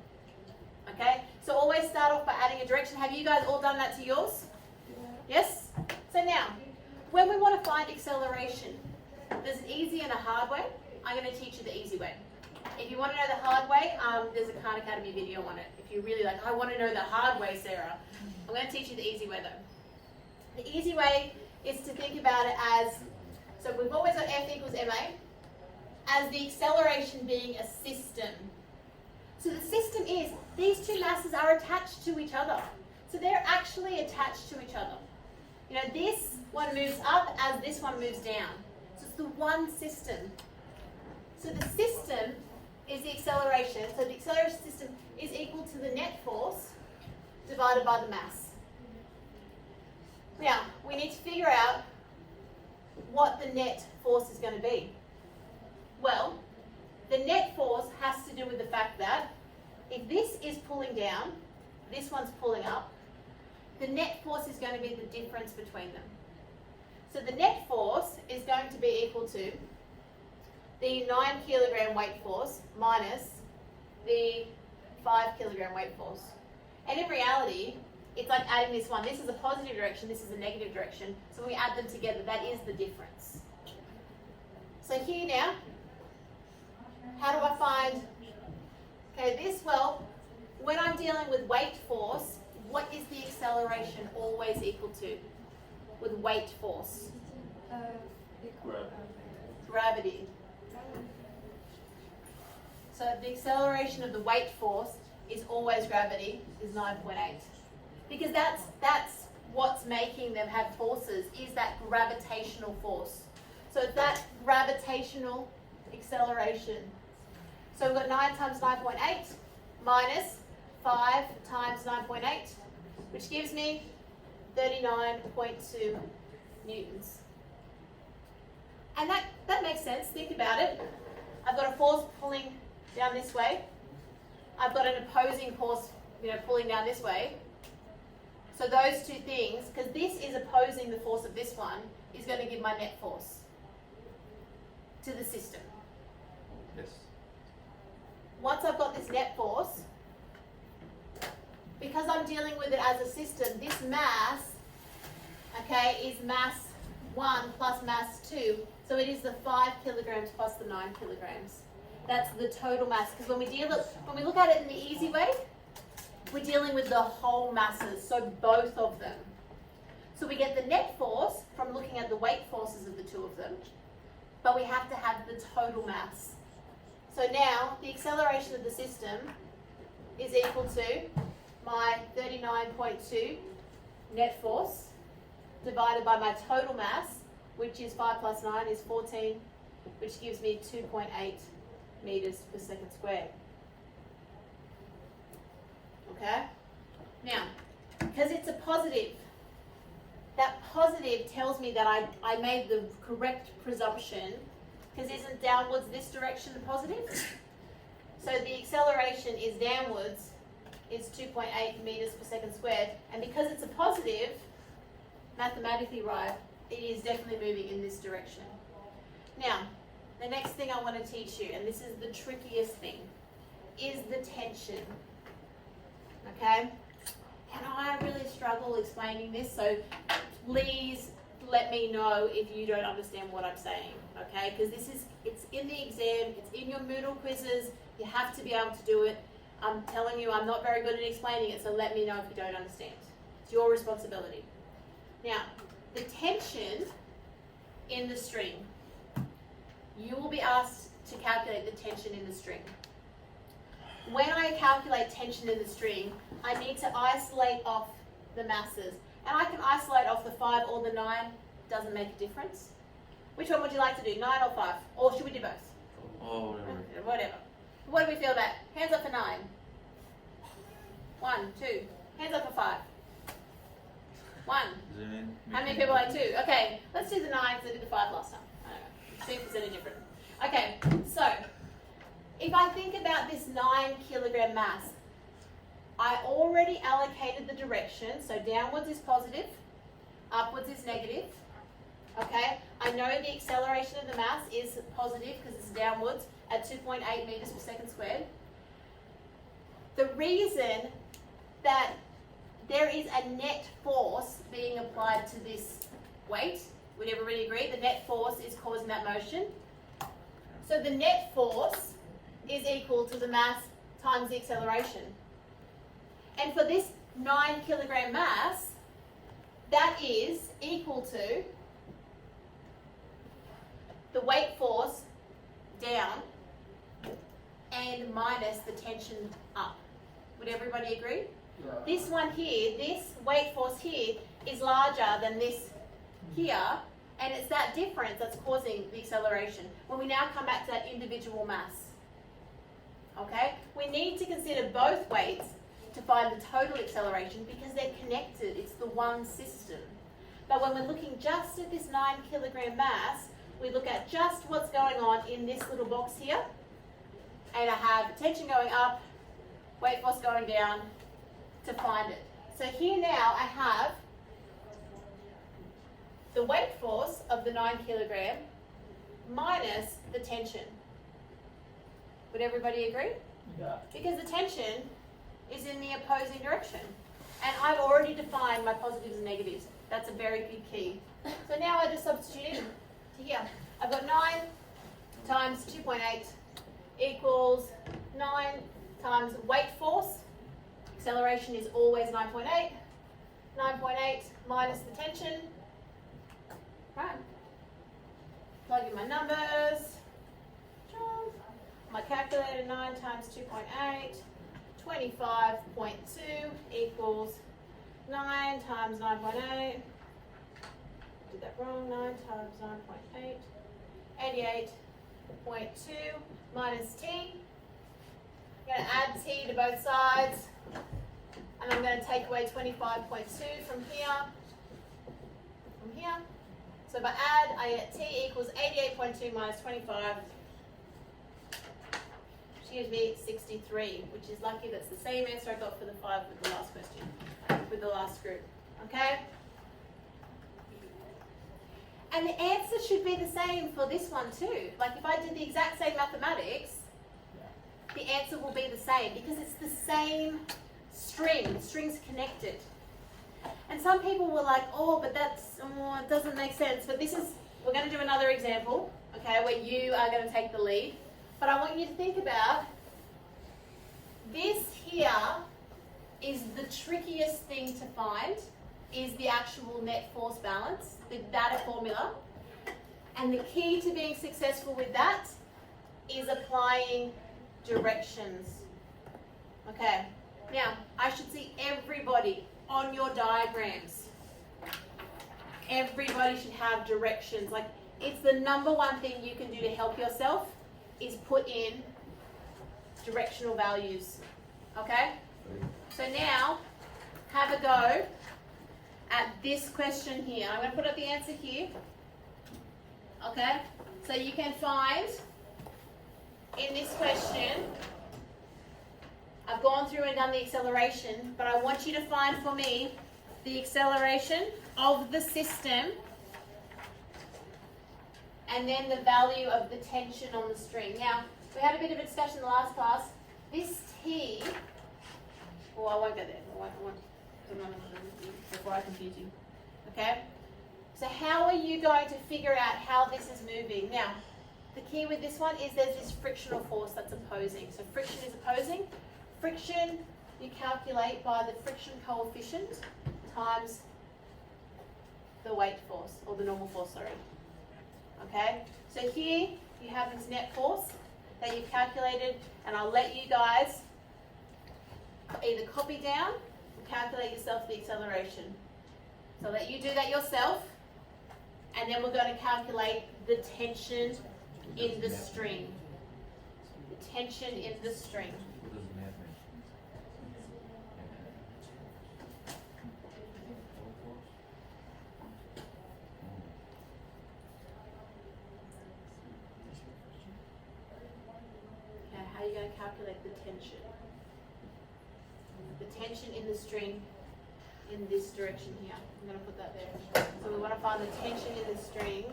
Okay? So always start off by adding a direction. Have you guys all done that to yours? Yes? So now, when we want to find acceleration, there's an easy and a hard way. I'm going to teach you the easy way. If you want to know the hard way, there's a Khan Academy video on it. If you're really like, I want to know the hard way, Sarah, I'm going to teach you the easy way though. The easy way is to think about it as, so we've always got F equals ma, as the acceleration being a system. So the system is, these two masses are attached to each other. So they're actually attached to each other. You know, this one moves up as this one moves down. So it's the one system. So the system is the acceleration. So the acceleration system is equal to the net force divided by the mass. Now, we need to figure out what the net force is going to be. Well, the net force has to do with the fact that if this is pulling down, this one's pulling up, the net force is going to be the difference between them. So the net force is going to be equal to the 9 kilogram weight force minus the 5 kilogram weight force. And in reality, it's like adding this one. This is a positive direction, this is a negative direction. So when we add them together, that is the difference. So here now, how do I find, okay, this, well, when I'm dealing with weight force, what is the acceleration always equal to with weight force? Gravity. So the acceleration of the weight force is always gravity, is 9.8. Because that's what's making them have forces, is that gravitational force. So it's that gravitational acceleration. So we've got 9 times 9.8 minus 5 times 9.8, which gives me 39.2 newtons. And that makes sense. Think about it. I've got a force pulling down this way. I've got an opposing force, pulling down this way. So those two things, because this is opposing the force of this one, is going to give my net force to the system. Yes. Once I've got this net force, because I'm dealing with it as a system, this mass, okay, is mass 1 plus mass 2. So it is the 5 kilograms plus the 9 kilograms. That's the total mass. Because when we look at it in the easy way, we're dealing with the whole masses, so both of them. So we get the net force from looking at the weight forces of the two of them, but we have to have the total mass. So now the acceleration of the system is equal to my 39.2 net force divided by my total mass, which is 5 plus 9 is 14, which gives me 2.8 meters per second squared. Okay? Now, because it's a positive, that positive tells me that I made the correct presumption, because isn't downwards this direction the positive? So the acceleration is downwards, is 2.8 meters per second squared, and because it's a positive, mathematically right, it is definitely moving in this direction. Now, the next thing I want to teach you, and this is the trickiest thing, is the tension. Okay? And I really struggle explaining this, so please let me know if you don't understand what I'm saying. Okay? Because it's in the exam, it's in your Moodle quizzes, you have to be able to do it. I'm telling you, I'm not very good at explaining it, so let me know if you don't understand. It's your responsibility. Now, the tension in the string. You will be asked to calculate the tension in the string. When I calculate tension in the string, I need to isolate off the masses. And I can isolate off the 5 or the 9, doesn't make a difference. Which one would you like to do, 9 or 5? Or should we do both? Oh, whatever. Whatever. What do we feel about? Hands up for 9. 1, 2. Hands up for 5. 1. How many people like 2? Okay, let's do the 9 because I did the 5 last time. See if it's any different. Okay, so if I think about this 9 kilogram mass, I already allocated the direction, so downwards is positive, upwards is negative. Okay, I know the acceleration of the mass is positive because it's downwards at 2.8 meters per second squared. The reason that there is a net force being applied to this weight, would everybody agree? The net force is causing that motion. So the net force is equal to the mass times the acceleration. And for this 9 kilogram mass, that is equal to the weight force down and minus the tension up. Would everybody agree? Yeah. This one here, this weight force here, is larger than this here, and it's that difference that's causing the acceleration. When we now come back to that individual mass, okay, we need to consider both weights to find the total acceleration because they're connected. It's the one system. But when we're looking just at this 9 kilogram mass, we look at just what's going on in this little box here, and I have tension going up, weight force going down to find it. So here now I have the weight force of the 9 kilogram minus the tension. Would everybody agree? Yeah. Because the tension is in the opposing direction. And I've already defined my positives and negatives. That's a very big key. So now I just substitute in to here. I've got 9 times 2.8 equals 9 times weight force. Acceleration is always 9.8. 9.8 minus the tension. Right. Plug in my numbers. My calculator, 9 times 2.8, 25.2 equals 9 times 9.8. Did that wrong, 9 times 9.8, 88.2 minus t. I'm going to add t to both sides, and I'm going to take away 25.2 from here. So if I add, I get t equals 88.2 minus 25. Gives me 63, which is lucky. That's the same answer I got for the 5 with the last question, with the last group. Okay? And the answer should be the same for this one too. Like if I did the exact same mathematics, the answer will be the same because it's the same string. The string's connected. And some people were like, oh, but that's, it doesn't make sense. But this is, we're going to do another example, okay, where you are going to take the lead. But I want you to think about this here is the trickiest thing to find, is the actual net force balance, the data formula. And the key to being successful with that is applying directions. Okay, now I should see everybody on your diagrams. Everybody should have directions. Like it's the number one thing you can do to help yourself is put in directional values, okay? So now, have a go at this question here. I'm going to put up the answer here, okay? So you can find, in this question, I've gone through and done the acceleration, but I want you to find for me the acceleration of the system and then the value of the tension on the string. Now, we had a bit of a discussion in the last class. This T, well, I won't go there. I won't before I confuse you. Okay? So how are you going to figure out how this is moving? Now, the key with this one is there's this frictional force that's opposing. So friction is opposing. Friction, you calculate by the friction coefficient times the weight force, or the normal force, sorry. Okay, so here you have this net force that you've calculated, and I'll let you guys either copy down or calculate yourself the acceleration. So I'll let you do that yourself, and then we're going to calculate the tension in the string. The tension in the string. What does math mean? going to calculate the tension. The tension in the string in this direction here. I'm going to put that there. So we want to find the tension in the string.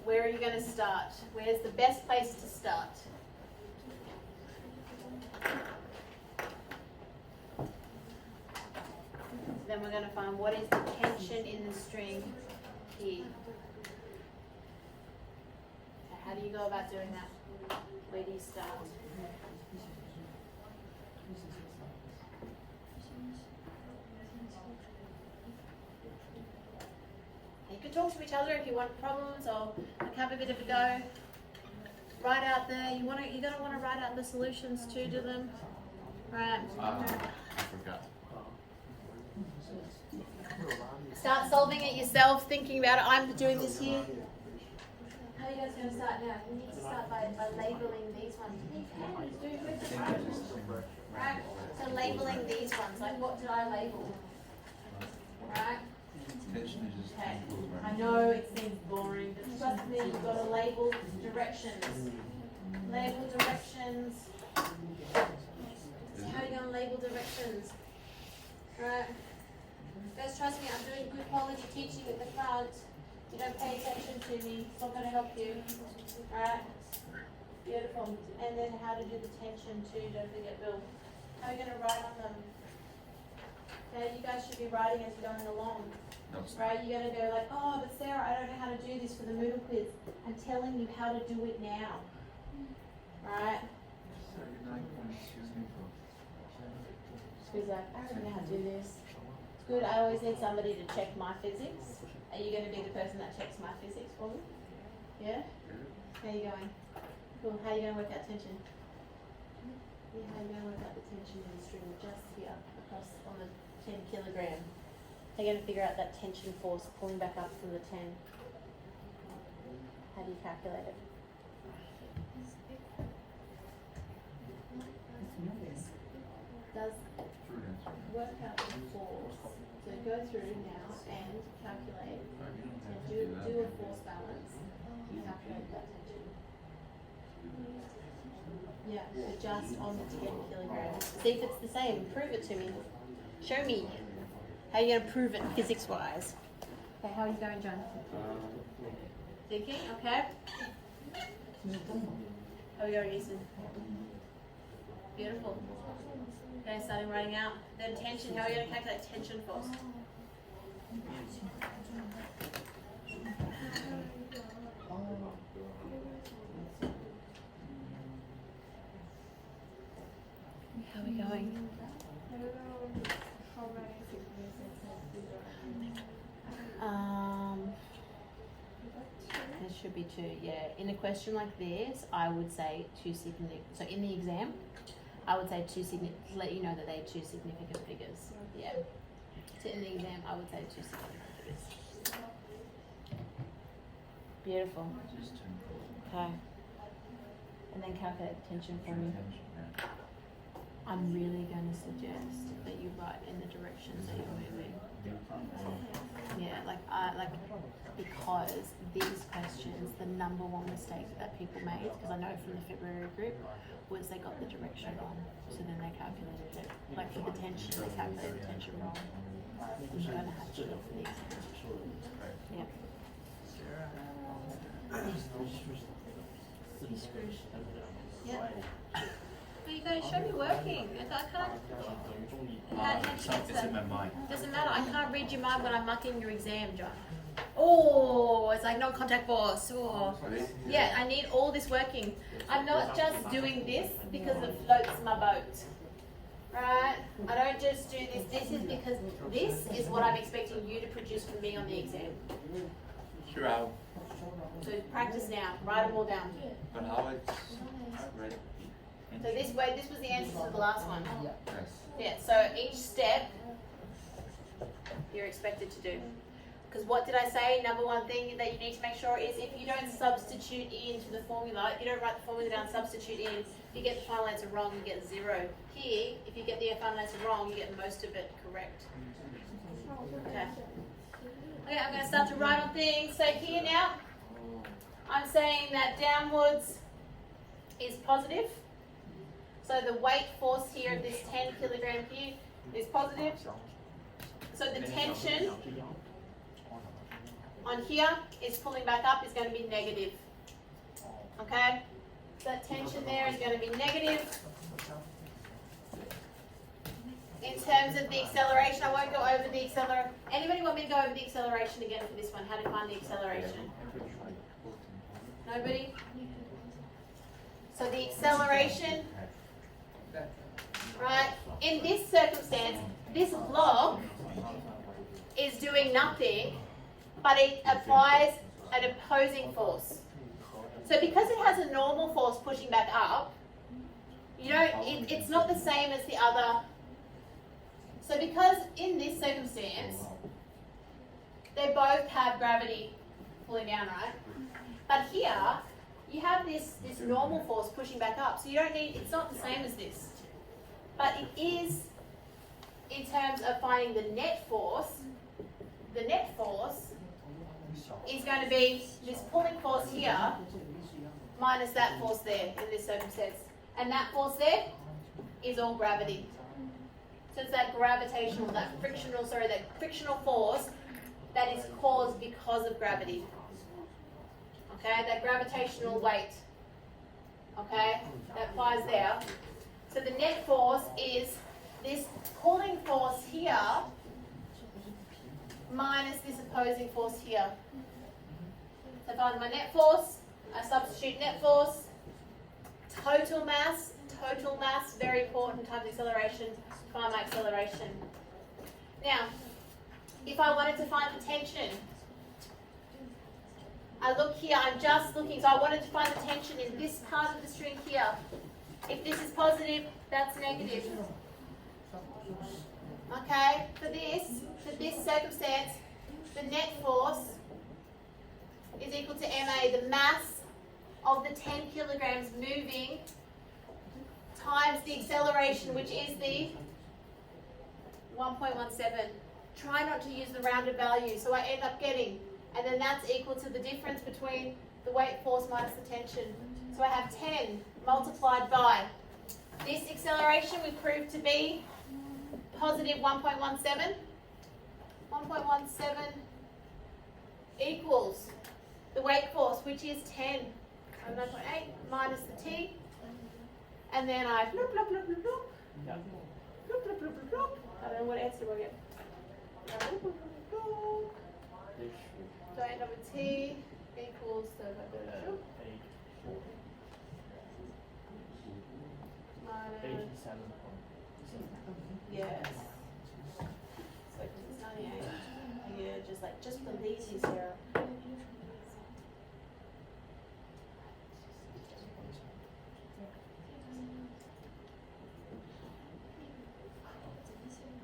Where are you going to start? Where's the best place to start? Then we're going to find what is the tension in the string here. So how do you go about doing that? Where do you start? You can talk to each other if you want problems or like have a bit of a go. Write out there. You're gonna want to write out the solutions too to them, right? I forgot. Start solving it yourself, thinking about it. I'm doing this here. How are you guys going to start now? You need to start by labeling these ones. Right? So labeling these ones. Like what did I label? Right? Tension is just Okay. equals, I right? know it seems boring, but trust me, you've got to label directions. Label directions. So how are you going to label directions? Right? Guys, trust me, I'm doing good quality teaching at the front. You don't pay attention to me, it's not going to help you. Alright? Beautiful. And then how to do the tension too, don't forget, Bill. How are you going to write on them? Okay, you guys should be writing as you're going along. No, Right? You're going to go like, oh, but Sarah, I don't know how to do this for the Moodle quiz. I'm telling you how to do it now. Right? She's like, I don't know how to do this. It's good, I always need somebody to check my physics. Are you going to be the person that checks my physics for me? Yeah? How you going? Cool, how you going to work out tension? Yeah, how you going to work out the tension in the string just here, across on the 10 kilogram? How you going to figure out that tension force pulling back up from the 10? How do you calculate it? Does work out the force. So go through now and calculate. And do a force balance. Calculate that tension. Yeah, so just on the 10 kilograms. See if it's the same. Prove it to me. Show me. How are you going to prove it physics wise? Okay, how are you going, John? Thinking? Okay. How are we going, Ethan? Beautiful. Okay, starting writing out. Then tension. How are you going to calculate tension force? How are we going? There should be two, yeah. In a question like this, I would say two significant. So in the exam, I would say two significant. Let you know that they're two significant figures. Yeah. So in the exam, I would say two significant figures. Beautiful. Just 10 Okay. And then calculate the tension for me. tension, yeah. I'm really going to suggest that you write in the directions that you're moving. Yeah, because these questions, the number one mistake that people made, because I know from the February group, was they got the direction wrong. So then they calculated it. Like for the tension, they calculated the tension wrong. You're going to have to do it for the exam. Yeah. Yeah. But you guys show me working. I can't. It's in my mind. Doesn't matter. I can't read your mind when I'm marking your exam, John. Oh, it's like non-contact force. Oh. Yeah, I need all this working. I'm not just doing this because it floats my boat. Right? I don't just do this. This is because this is what I'm expecting you to produce for me on the exam. Sure, I'll. So practice now. Write them all down. But how it's right? So this was the answer to the last one. Yes. Yeah, so each step you're expected to do. Because what did I say? Number one thing that you need to make sure is if you don't substitute into the formula, if you don't write the formula down, substitute in, you get the final answer wrong, you get 0. Here, if you get the final answer wrong, you get most of it correct. Okay. Okay, I'm going to start to write on things. So here now, I'm saying that downwards is positive. So the weight force here of this 10 kilogram here is positive. So the tension on here is pulling back up is going to be negative. Okay? So that tension there is going to be negative. In terms of the acceleration, I won't go over the acceleration. Anybody want me to go over the acceleration again for this one? How to find the acceleration? Nobody? So the acceleration, right? In this circumstance, this block is doing nothing, but it applies an opposing force. So because it has a normal force pushing back up, it's not the same as the other. So because in this circumstance, they both have gravity pulling down, right? But here, you have this normal force pushing back up. So you don't need, it's not the same as this. But it is, in terms of finding the net force is going to be this pulling force here minus that force there in this circumstance. And that force there is all gravity. So it's that that frictional force that is caused because of gravity. Okay, that gravitational weight. Okay, that applies there. So the net force is this pulling force here minus this opposing force here. So if I find my net force, I substitute net force, total mass, very important times acceleration, find my acceleration. Now, if I wanted to find the tension, I look here, I'm just looking, so I wanted to find the tension in this part of the string here. If this is positive, that's negative. Okay, for this circumstance, the net force is equal to MA, the mass of the 10 kilograms moving times the acceleration, which is the 1.17. Try not to use the rounded value, so I end up getting, and then that's equal to the difference between the weight force minus the tension. So I have 10 multiplied by this acceleration we proved to be positive 1.17. 1.17 equals the weight force, which is 10 over 9.8 minus the T. And then I bloop, bloop, bloop, bloop, bloop. Yeah. Bloop, bloop, bloop, bloop, bloop. I don't know what answer we'll get. Bloop, bloop, bloop, bloop. So I end up with T equals, so if I go to bloop, minus, yes. So it's 98. Yeah, just believe you, Sarah.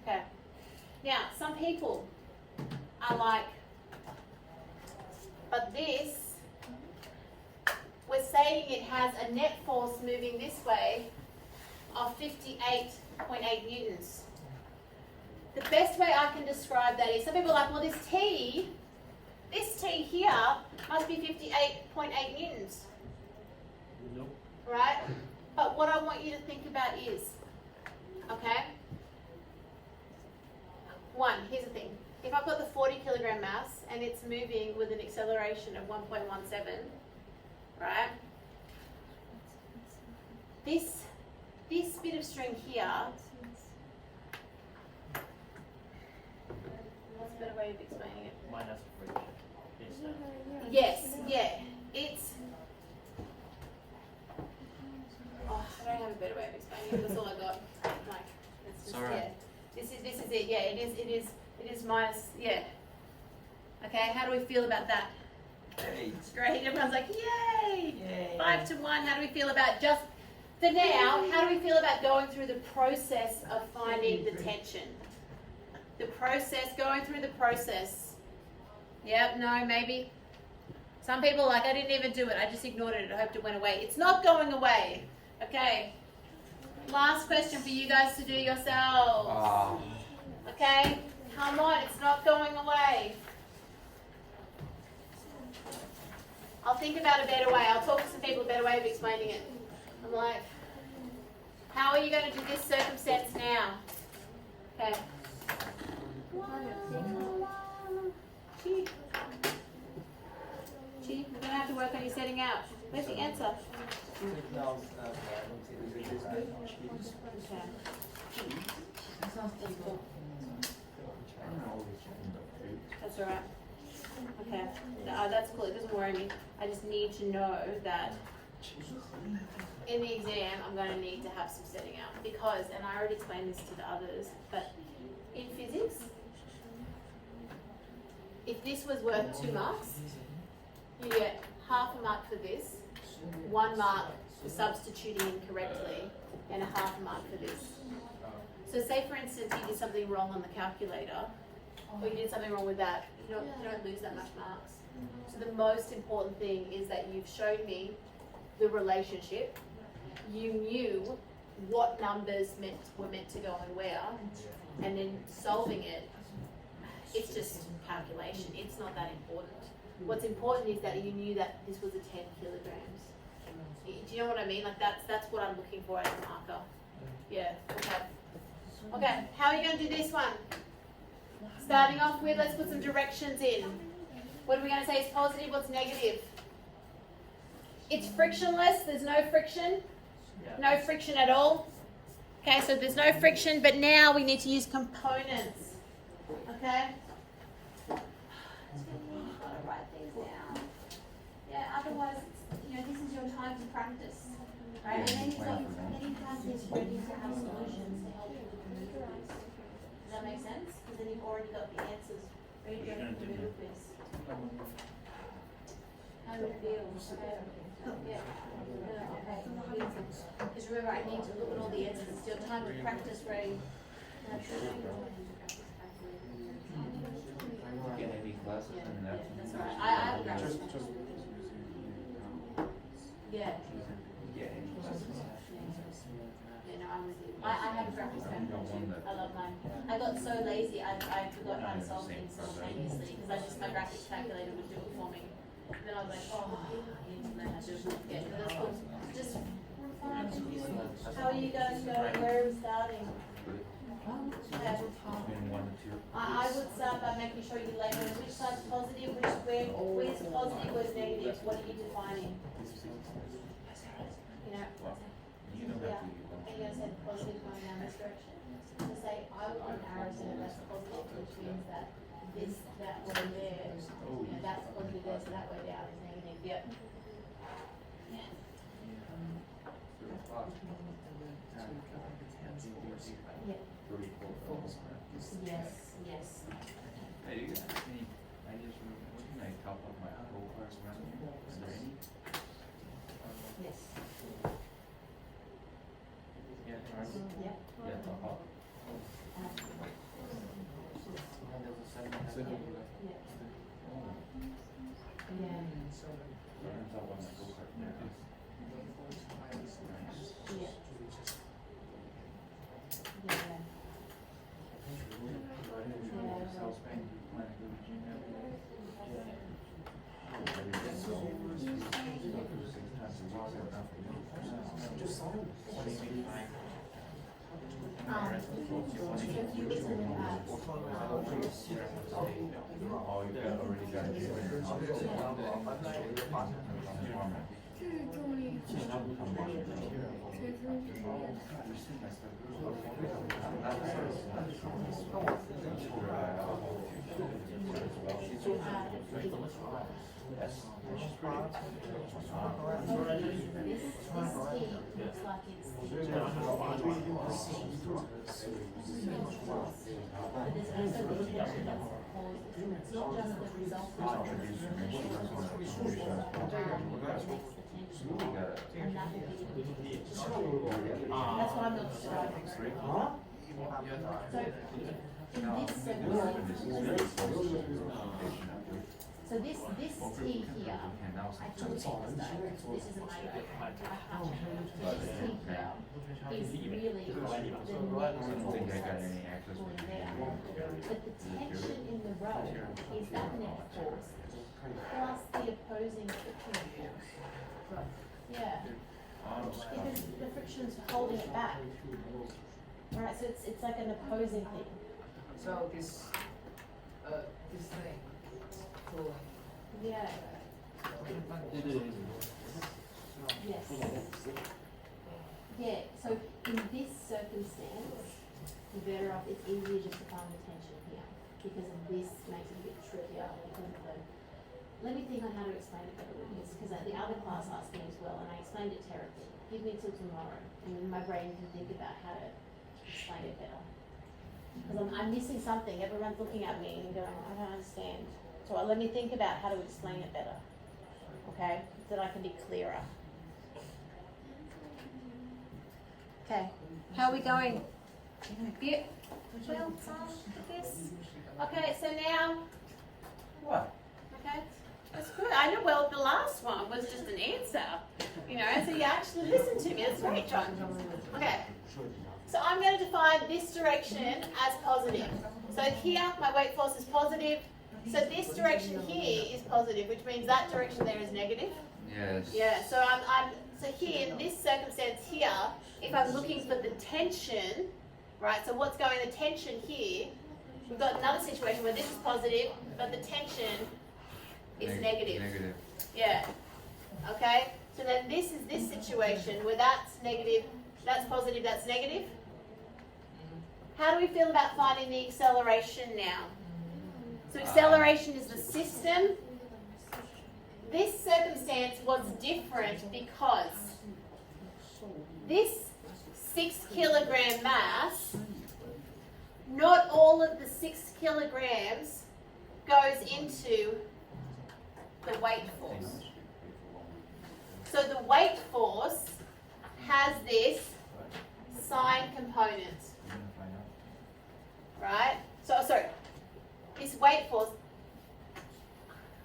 Okay. Now, some people are like, but this, we're saying it has a net force moving this way of 58.8 newtons. The best way I can describe that is, some people are like, well, this T here must be 58.8 newtons. Nope. Right? But what I want you to think about is, okay? One, here's the thing. If I've got the 40 kilogram mass and it's moving with an acceleration of 1.17, right? This bit of string here, what's a better way of explaining it? Minus friction. Yes, yeah. It's, oh, I don't have a better way of explaining it. That's all I got. Like, it's just, Alright. yeah. This is it. Yeah, it is minus, yeah. Okay, how do we feel about that? Great. Great. Everyone's like, yay! Yay. 5 to 1. How do we feel about just for now? How do we feel about going through the process of finding the tension? The process, going through the process. Yep. No. Maybe. Some people are like, I didn't even do it. I just ignored it. I hoped it went away. It's not going away. Okay. Last question for you guys to do yourselves. Okay. Come on. It's not going away. I'll think about a better way. I'll talk to some people a better way of explaining it. I'm like, how are you going to do this circumstance now? Okay. Gee, we're going to have to work on your setting out. Where's the answer? Okay. That's alright. Okay. That's cool. It doesn't worry me. I just need to know that in the exam I'm going to need to have some setting out because, and I already explained this to the others, but in physics, if this was worth 2 marks, you get half a mark for this, 1 mark for substituting incorrectly, and a half a mark for this. So say for instance you did something wrong on the calculator, or you did something wrong with that, you don't lose that much marks. So the most important thing is that you've shown me the relationship, you knew what numbers were meant to go in where, and then solving it, it's just calculation, it's not that important. What's important is that you knew that this was a 10 kilograms. Do you know what I mean? Like that's what I'm looking for as a marker. Yeah, okay. Okay, how are you going to do this one? Starting off with, let's put some directions in. What are we going to say is positive, what's negative? It's frictionless, there's no friction. No friction at all. Okay, so there's no friction, but now we need to use components. Okay? Write these down. Yeah, otherwise, this is your time to practice. Right? And then you've got this ready to have solutions to help you with the mood quiz. Does that make sense? Because then you've already got the answers ready to go for the mood quiz. How do it feel? Yeah. Because remember, I need to look at all the answers. It's your time to practice, Ray. Get any classes in that? That's all right. I have a graphic. Yeah. No, I'm with you. I have a graphics background too. I love mine. I got so lazy, I forgot how to solve things simultaneously because my graphics calculator would do it for me. Then I was like, oh, I need to learn how to do it. Yeah, no, that's cool. Just how are you guys going? Where are we starting? Okay. I would start by making sure you label which side's positive, where's positive, where's negative. What are you defining? You don't have to use them. And you're going to say positive going down this direction. So say I would put arrows in it, that's positive, which means that that way there, that's positive there, so that way down is negative. Yep. Yes. Hey, do you have any ideas for what can I top up my whole class around here? Is there any? Yes. Yeah, right. Yep. Yeah, top up. Yeah. So I'm top up my whole class now. Yeah. Yeah. This tea looks like it's but there's also the tension that's caused. It's not just the result of the tension. It makes the tension. And that will be that's what I'm not describing. So this tea here, I told you this is a micro. This tea here is really the negative force pulling there. But the tension in the row is that net force plus the opposing friction force. Yeah. Because the friction's holding it back. Right, so it's like an opposing thing. So this thing, pulling. Yeah. It is. Yes. Yeah, so in this circumstance, you're better off, it's easier just to find the tension here. Because of this makes it a bit trickier because of the, let me think on how to explain it better with this, because the other class asked me as well, and I explained it terribly. Give me till tomorrow, and then my brain can think about how to explain it better. Because I'm missing something, everyone's looking at me and going, I don't understand. So let me think about how to explain it better, okay? So that I can be clearer. Okay, how are we going? Yeah. Well, I guess. Okay, so now. What? Okay, that's good. I know. Well, the last one was just an answer. You know, so you actually listened to me. That's great, John. Okay. So I'm going to define this direction as positive. So here, my weight force is positive. So this direction here is positive, which means that direction there is negative. Yes. Yeah. So so here in this circumstance here, if I'm looking for the tension, right? So what's going the tension here? We've got another situation where this is positive, but the tension is negative. Negative. Yeah. Okay. So then this is this situation where that's negative, that's positive, that's negative. How do we feel about finding the acceleration now? So acceleration is the system. This circumstance was different because this 6 kilogram mass, not all of the 6 kilograms goes into the weight force. So the weight force has this sine component, right? So, sorry, this weight force,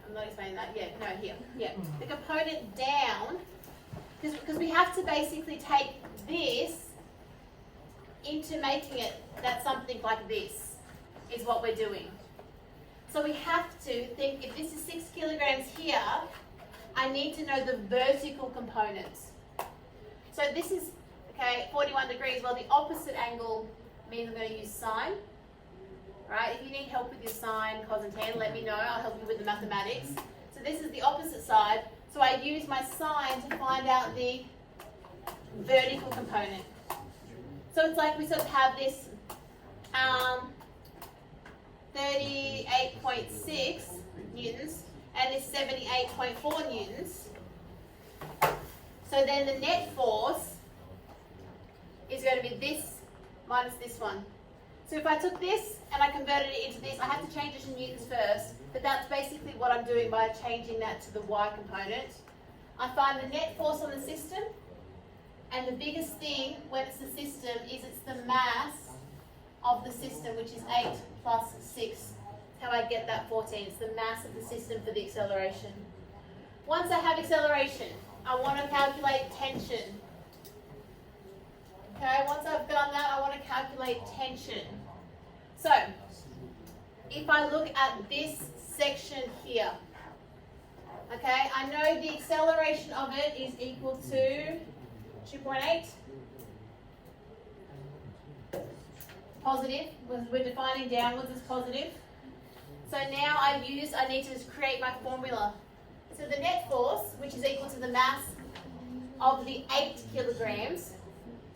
I'm not explaining that yet, no, here, yeah. The component down, because we have to basically take this into making it that something like this is what we're doing. So we have to think, if this is 6 kilograms here, I need to know the vertical components. So this is, okay, 41 degrees. Well, the opposite angle means I'm going to use sine. Right? If you need help with your sine, cos and tan, let me know. I'll help you with the mathematics. So this is the opposite side. So I use my sine to find out the vertical component. So it's like we sort of have this 38.6 newtons and this 78.4 newtons. So then the net force is going to be this minus this one. So if I took this and I converted it into this, I have to change it to newtons first, but that's basically what I'm doing by changing that to the y component. I find the net force on the system, and the biggest thing when it's the system is it's the mass of the system, which is 8 plus 6. How I get that 14. It's the mass of the system for the acceleration. Once I have acceleration, I want to calculate tension. Okay, once I've done that, I want to calculate tension. So, if I look at this section here, okay, I know the acceleration of it is equal to 2.8. Positive, we're defining downwards as positive. So now I need to create my formula. So the net force, which is equal to the mass of the 8 kilograms,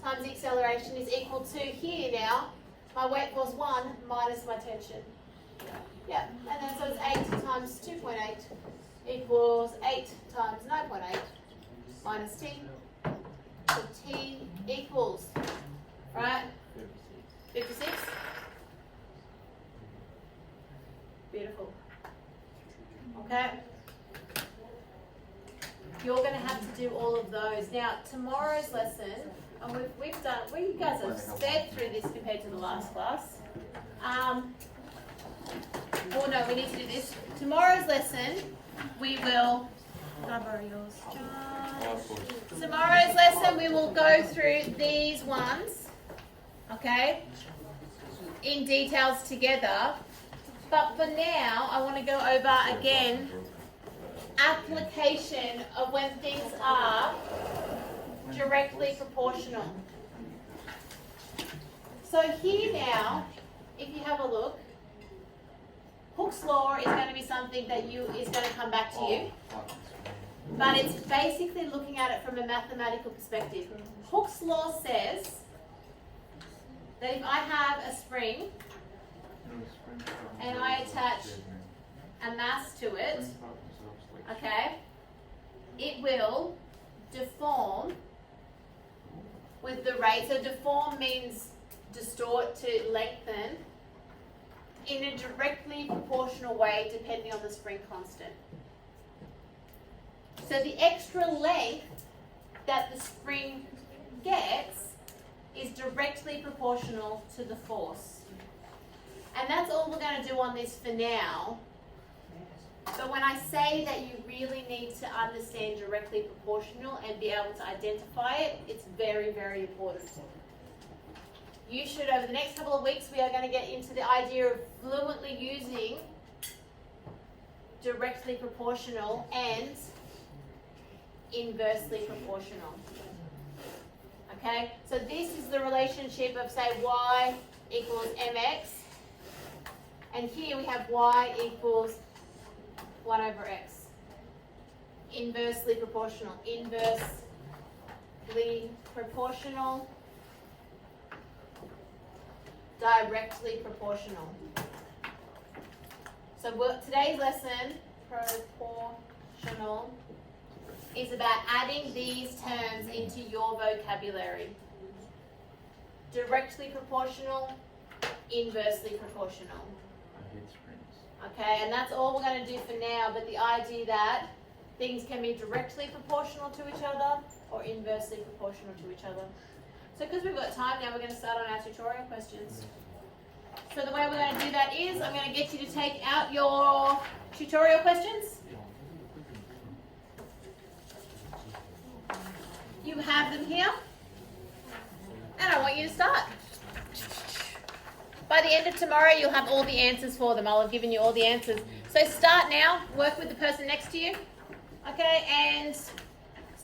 times the acceleration is equal to, here now, my weight force 1 minus my tension. Yeah, and then so it's 8 times 2.8 equals 8 times 9.8 minus t. So t equals, right, 56. Beautiful. Okay. You're going to have to do all of those. Now, tomorrow's lesson, and we've done, you guys have sped through this compared to the last class. Oh no, we need to do this. Tomorrow's lesson, we will, can I borrow yours, John? Tomorrow's lesson, we will go through these ones, okay, in details together. But for now, I want to go over again application of when things are directly proportional. So here now, if you have a look, Hooke's law is going to be something that is going to come back to you, but it's basically looking at it from a mathematical perspective. Hooke's law says that if I have a spring and I attach a mass to it, okay, it will deform with the rate. So deform means distort to lengthen in a directly proportional way depending on the spring constant. So the extra length that the spring gets is directly proportional to the force. And that's all we're going to do on this for now. But when I say that you really need to understand directly proportional and be able to identify it, it's very, very important. You should, over the next couple of weeks, we are going to get into the idea of fluently using directly proportional and inversely proportional. Okay, so this is the relationship of, say, y equals mx, and here we have y equals 1 over x. Inversely proportional. Inversely proportional. Directly proportional. So today's lesson, proportional, is about adding these terms into your vocabulary. Directly proportional, inversely proportional. I hate springs. Okay, and that's all we're going to do for now, but the idea that things can be directly proportional to each other or inversely proportional to each other. So because we've got time now, we're going to start on our tutorial questions. So the way we're going to do that is I'm going to get you to take out your tutorial questions. You have them here. And I want you to start. By the end of tomorrow, you'll have all the answers for them. I'll have given you all the answers. So start now. Work with the person next to you. Okay, and